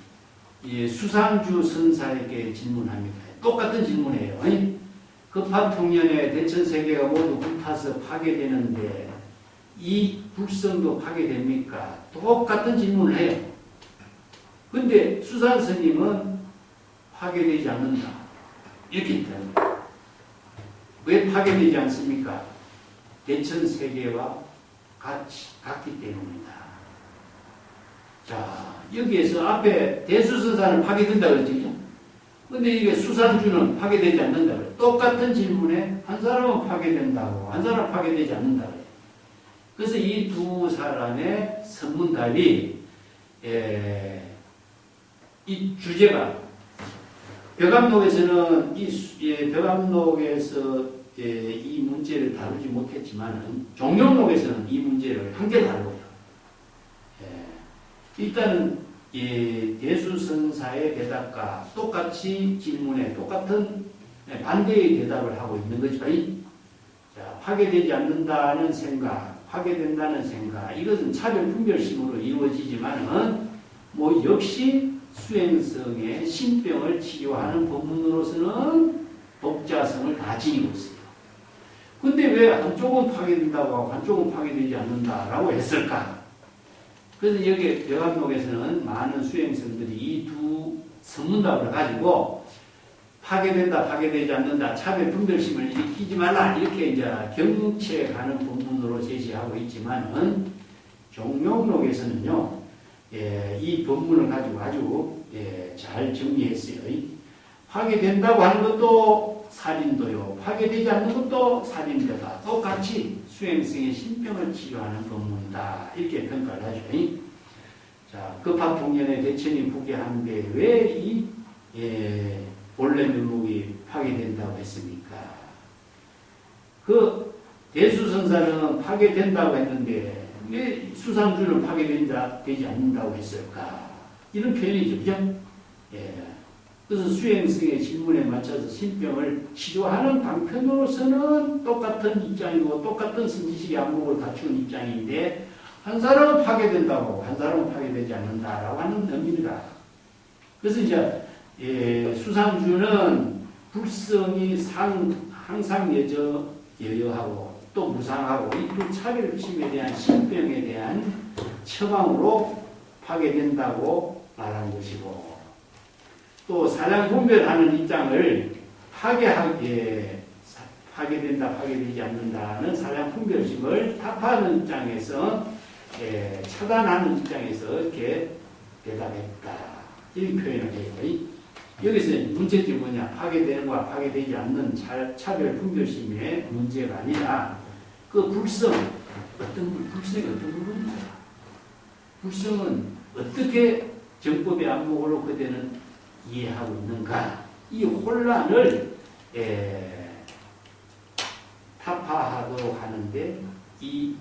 수상주 선사에게 질문합니다. 똑같은 질문이에요. 급한 통년에 대천세계가 모두 불타서 파괴되는데 이 불성도 파괴됩니까? 똑같은 질문을 해요. 근데 수산스님은 파괴되지 않는다. 이렇게 있다는 거예요. 왜 파괴되지 않습니까? 대천세계와 같기 때문이다. 자, 여기에서 앞에 대수선사는 파괴된다 그랬죠. 근데 이게 수상주는 파괴되지 않는다 그래. 똑같은 질문에 한 사람은 파괴된다고, 한 사람은 파괴되지 않는다 그래. 그래서 이 두 사람의 선문답이 이 주제가 벽암록에서는 벽암록에서 이 문제를 다루지 못했지만은 종용록에서는 이 문제를 함께 다루고요. 일단은 대수선사의 대답과 똑같이 질문에 똑같은 반대의 대답을 하고 있는 거죠. 자, 파괴되지 않는다는 생각, 파괴된다는 생각, 이것은 차별 분별심으로 이루어지지만은 뭐 역시 수행성의 신병을 치료하는 법문으로서는 독자성을 다 지니고 있어요. 근데 왜 한쪽은 파괴된다고 하고 한쪽은 파괴되지 않는다라고 했을까? 그래서 여기 벽암록에서는 많은 수행성들이 이 두 선문답을 가지고 파괴된다, 파괴되지 않는다, 차별 분별심을 일으키지 말라 이렇게 이제 경체가는 본문으로 제시하고 있지만은 종용록에서는요, 이 본문을 가지고 아주 잘 정리했어요. 파괴된다고 하는 것도 살인도요, 파괴되지 않는 것도 살인도다. 똑같이 수행성의 신병을 치료하는 법문이다. 이렇게 평가를 하죠. 자, 급합통년의 대천이 부계하는데 왜 이 본래 면목이 파괴된다고 했습니까? 그 대수선사는 파괴된다고 했는데 왜 수상주는 파괴되지 않는다고 했을까? 이런 표현이죠. 그죠? 그래서 수행성의 질문에 맞춰서 신병을 치료하는 방편으로서는 똑같은 입장이고 똑같은 선지식의 안목을 갖춘 입장인데 한 사람은 파괴된다고 한 사람은 파괴되지 않는다라고 하는 의미입니다. 그래서 이제 수상주는 불성이 항상 여여하고 또 무상하고 이 두 차별심에 대한 신병에 대한 처방으로 파괴된다고 말한 것이고 또 사량 분별하는 입장을 파괴된다, 파괴되지 않는다는 사량 분별심을 타파하는 입장에서 차단하는 입장에서 이렇게 대답했다. 이 표현을 해요. 여기서 문제점이 뭐냐? 파괴되는 것과 파괴되지 않는 차별 분별심의 문제가 아니라 그 불성이 어떤 부분인가? 불성은 어떻게 정법의 안목으로 그대는 이해하고 있는가? 이 혼란을 타파하도록 하는데 이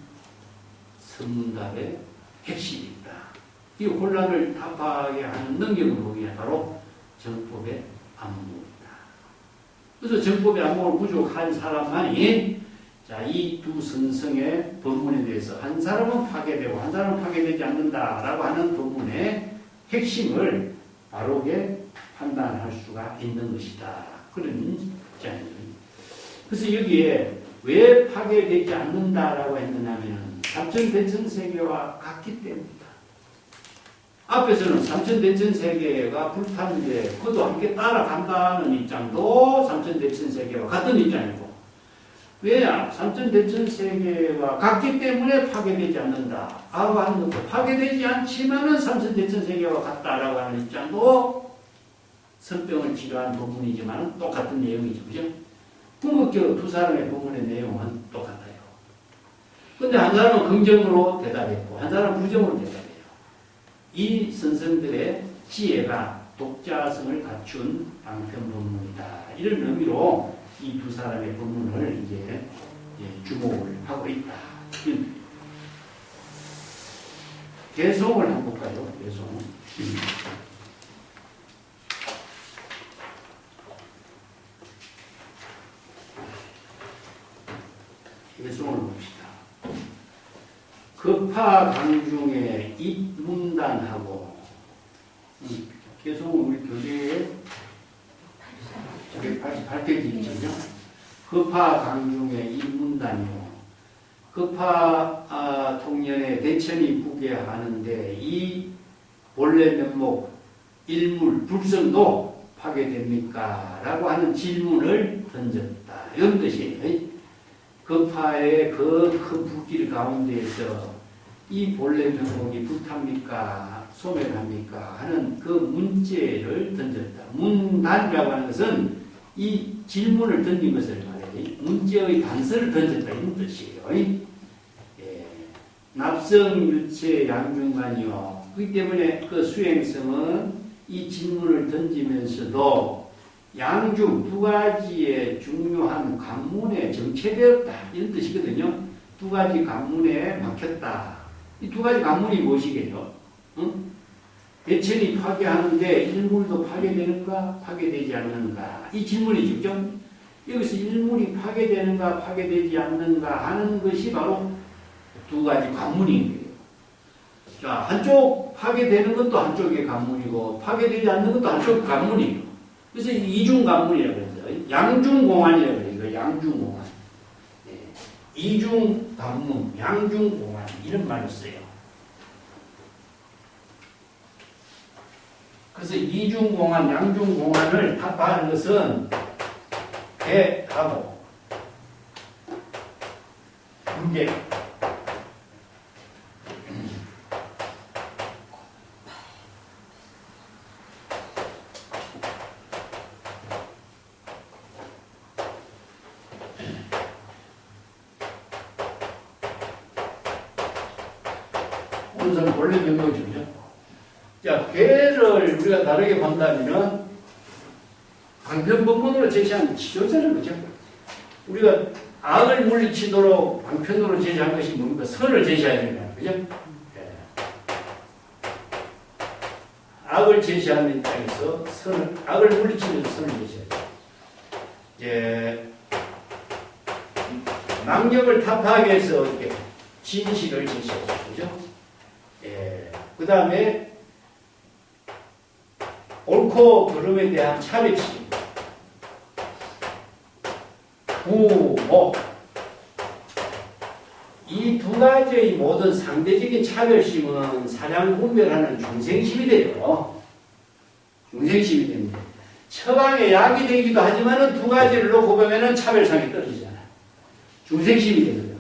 선문답의 핵심이 있다. 이 혼란을 타파하게 하는 능력은 뭐냐? 바로 정법의 안목이다. 그래서 정법의 안목을 부족한 사람만이 이 두 선성의 법문에 대해서 한 사람은 파괴되고 한 사람은 파괴되지 않는다라고 하는 법문의 핵심을 바르게 판단할 수가 있는 것이다. 그런 입장입니다. 그래서 여기에 왜 파괴되지 않는다라고 했느냐면 삼천대천세계와 같기 때문이다. 앞에서는 삼천대천세계가 불타는데 그것도 함께 따라간다는 입장도 삼천대천세계와 같은 입장이고 왜냐? 삼천대천세계와 같기 때문에 파괴되지 않는다. 라고 하는 것도 파괴되지 않지만은 삼천대천세계와 같다라고 하는 입장도 선병을 치료하는 부분이지만 똑같은 내용이죠. 그죠? 궁극적으로 두 사람의 부분의 내용은 똑같아요. 근데 한 사람은 긍정으로 대답했고 한 사람은 부정으로 대답해요. 이 선생들의 지혜가 독자성을 갖춘 방편 본문이다. 이런 의미로 이 두 사람의 본문을 이제 주목을 하고 있다. 개송을 한번 볼까요? 개송. 개송을 봅시다. 급하강중에 입문단하고 개송은 우리 교재에 188페이지 있죠. 급하강중에 입문단이요. 급하통년에 대천이 부계하는데 이 본래 면목 일물 불성도 파괴됩니까? 라고 하는 질문을 던졌다. 이런 뜻이에요. 급하의 그 큰 불길 가운데에서 이 본래 면목이 불탑니까? 소멸합니까? 하는 그 문제를 던졌다. 문단이라고 하는 것은 이 질문을 던진 것을 말해요. 문제의 단서를 던졌다. 이런 뜻이에요. 예. 납성유체 양중간이요. 그렇기 때문에 그 수행성은 이 질문을 던지면서도 양중 두 가지의 중요한 관문에 정체되었다. 이런 뜻이거든요. 두 가지 관문에 막혔다. 이 두 가지 관문이 무엇이겠죠? 응? 대천이 파괴하는데 일물도 파괴되는가 파괴되지 않는가 이 질문이죠. 그죠? 여기서 일물이 파괴되는가 파괴되지 않는가 하는 것이 바로 두 가지 관문인 거예요. 자, 한쪽 파괴되는 것도 한쪽의 관문이고 파괴되지 않는 것도 한쪽 관문이에요. 그래서 이중 관문이라고 그러죠. 양중공안이라고 그래요. 양중공안. 네. 이중 관문, 양중공안 이런 말을 써요. 그래서 이중공안, 양중공안을 타파하는 것은 배하고 문제. 오늘은 본래 명령이죠. 자, 괴를 우리가 다르게 본다면은 방편법문으로 제시한 치료제는 그죠? 우리가 악을 물리치도록 방편으로 제시한 것이 뭡니까? 선을 제시해야 됩니다. 그죠? 예. 악을 제시하는 입장에서 악을 물리치면서 선을 제시해야 돼요. 예. 망력을 타파하기 위해서 이렇게 진실을 제시하죠. 그죠? 예. 그 다음에 옳고 그름에 대한 차별심, 부모, 이 두 가지의 모든 상대적인 차별심은 사량 분별하는 중생심이 돼요. 중생심이 됩니다. 처방에 약이 되기도 하지만은 두 가지를 놓고 보면은 차별상이 떨어지잖아요. 중생심이 되거든요.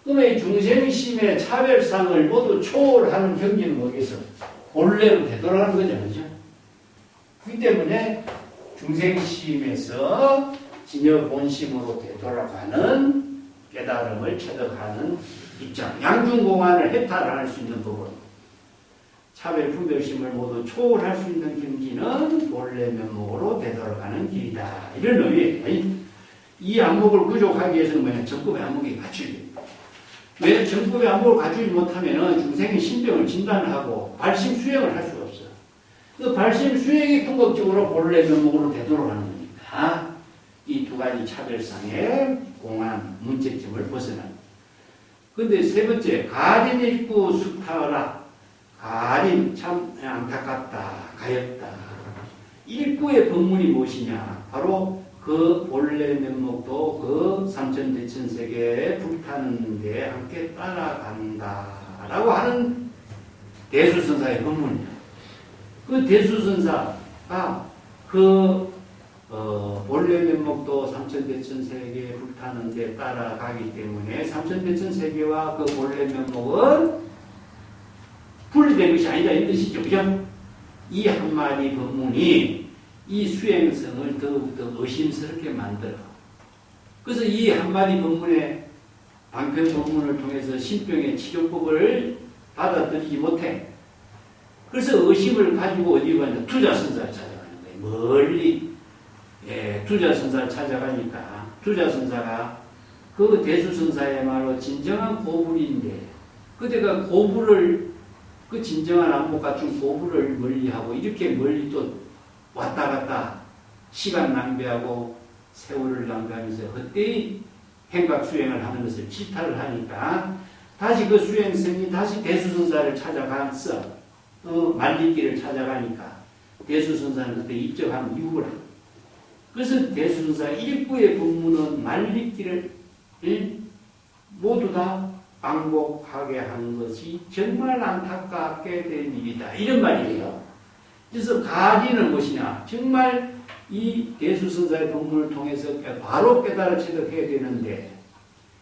그러면 이 중생심의 차별상을 모두 초월하는 경지는 뭐겠어? 본래로 되돌아가는 거죠. 그죠? 그렇기 때문에 중생심에서 진여 본심으로 되돌아가는 깨달음을 체득하는 입장, 양중공안을 해탈할 수 있는 부분, 차별 분별심을 모두 초월할 수 있는 경지는 본래 면목으로 되돌아가는 길이다. 이런 의미예요. 이 안목을 구족하기 위해서는 뭐냐? 정법의 안목이 갖춰야 됩니다. 왜 정법의 안목을 갖추지 못하면 중생의 신병을 진단하고 발심 수행을 할 수가 없어요. 그 발심 수행이 궁극적으로 본래 면목으로 되돌아가는 거니까 이 두 가지 차별상의 공안 문제점을 벗어난. 근데 세 번째, 가림 읽고 수타라. 가림 참 안타깝다, 가엽다. 읽고의 법문이 무엇이냐? 바로 그 본래 면목도 그 삼천대천세계에 불타는 데 함께 따라간다라고 하는 대수선사의 법문이에요. 그 대수선사가 본래 면목도 삼천대천세계에 불타는 데 따라가기 때문에 삼천대천세계와 그 본래 면목은 분리된 것이 아니다 이 뜻이죠. 그죠? 이 한마디 법문이 이 수행성을 더욱더 의심스럽게 만들어. 그래서 이 한마디 법문의 방편 법문을 통해서 신병의 치료법을 받아들이지 못해. 그래서 의심을 가지고 어디 가냐? 투자선사를 찾아가는 거예요. 멀리. 예, 투자선사를 찾아가니까 투자선사가 그 대수선사야말로 진정한 고불인데 그때가 고불을 그 진정한 안목 갖춘 고불을 멀리하고 이렇게 멀리 또 왔다 갔다 시간 낭비하고 세월을 낭비하면서 헛되이 행각 수행을 하는 것을 질타를 하니까 다시 그 수행성이 다시 대수선사를 찾아가서 말리길을 찾아가니까 대수선사는 그때 입적한 이후라. 그래서 대수선사 일부의 법문은 말리길을 모두 다 방복하게 한 것이 정말 안타깝게 된 일이다. 이런 말이에요. 그래서 가리는 무엇이냐? 정말 이 대수선사의 법문을 통해서 바로 깨달아 체득해야 되는데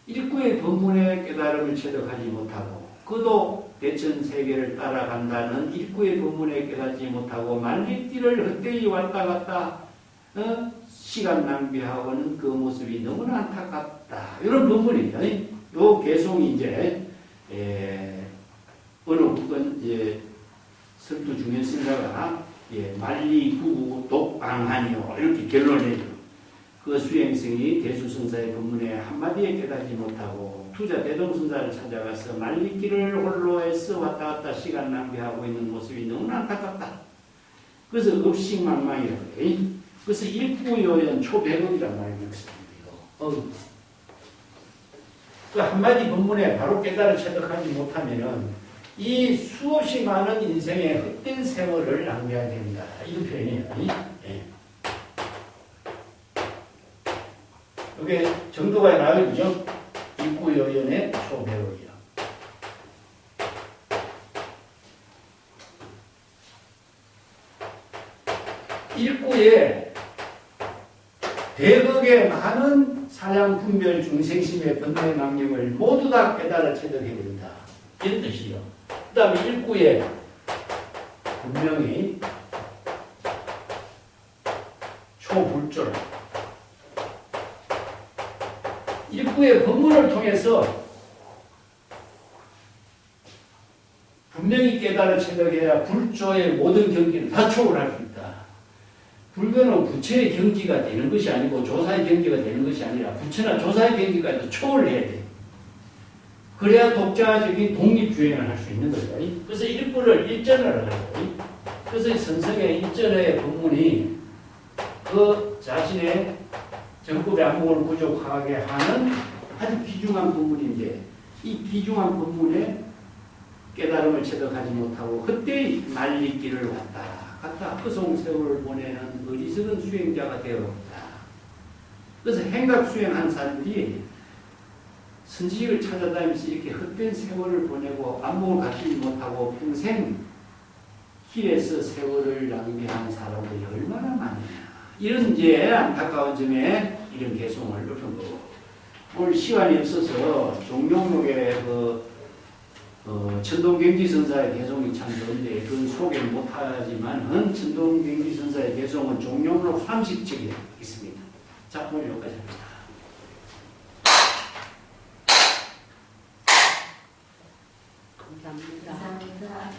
일구의 법문의 깨달음을 체득하지 못하고 그도 대천 세계를 따라간다는 일구의 법문에 깨닫지 못하고 말리띠를 헛되이 왔다 갔다 시간 낭비하고는 그 모습이 너무나 안타깝다. 이런 법문이에요. 요 개송이 이제 어느 이제 설두 중현승자가 말리 구구 독방하니요 이렇게 결론을 내죠. 그 수행승이 대수승사의 법문에 한마디에 깨닫지 못하고 투자 대동승사를 찾아가서 말리길을 홀로 애써 왔다 갔다 시간 낭비하고 있는 모습이 너무나 안타깝다. 그래서 업식망망이라고 해요. 그래서 일구요연 초백업이란 말이 있습니다. 그 한마디 법문에 바로 깨달아 체득하지 못하면은 이 수없이 많은 인생의 헛된 세월을 낭비하게 됩니다. 이런 표현이에요. 이게 정도가 나오죠. 일구요연의 초백업이요. 일구에 대극의 많은 사량 분별 중생심의 번뇌 망념을 모두 다 깨달아 체득해야 된다. 이런 뜻이요. 그 다음에 일구에 분명히 초불조를 일구의 법문을 통해서 분명히 깨달아 체득해야 불조의 모든 경기를 다 초월할 수 있다. 불교는 부처의 경지가 되는 것이 아니고 조사의 경지가 되는 것이 아니라 부처나 조사의 경지까지도 초월해야 돼. 그래야 독자적인 독립주행을 할 수 있는 거죠. 그래서 일부를 일전을 하고, 그래서 선성의 일전의 법문이 그 자신의 정법의 안목을 부족하게 하는 아주 귀중한 법문인데, 이 귀중한 법문에 깨달음을 체득하지 못하고 헛되이 말리길을 왔다 갔다 허송세월을 보내는 어리석은 수행자가 되었다. 그래서 행각 수행한 사람들이 선지식을 찾아다니면서 이렇게 헛된 세월을 보내고 안목을 갖추지 못하고 평생 길에서 세월을 낭비한 사람들이 얼마나 많으냐. 이런 이제 안타까운 점에 이런 개송을 읊은 거고. 오늘 시간이 없어서 종룡록의 천동경지선사의 개송이 참 좋은데 그건 소개를 못하지만 천동경지선사의 개송은 종룡록 30척에 있습니다. 자, 오늘 여기까지 합니다. 감사합니다.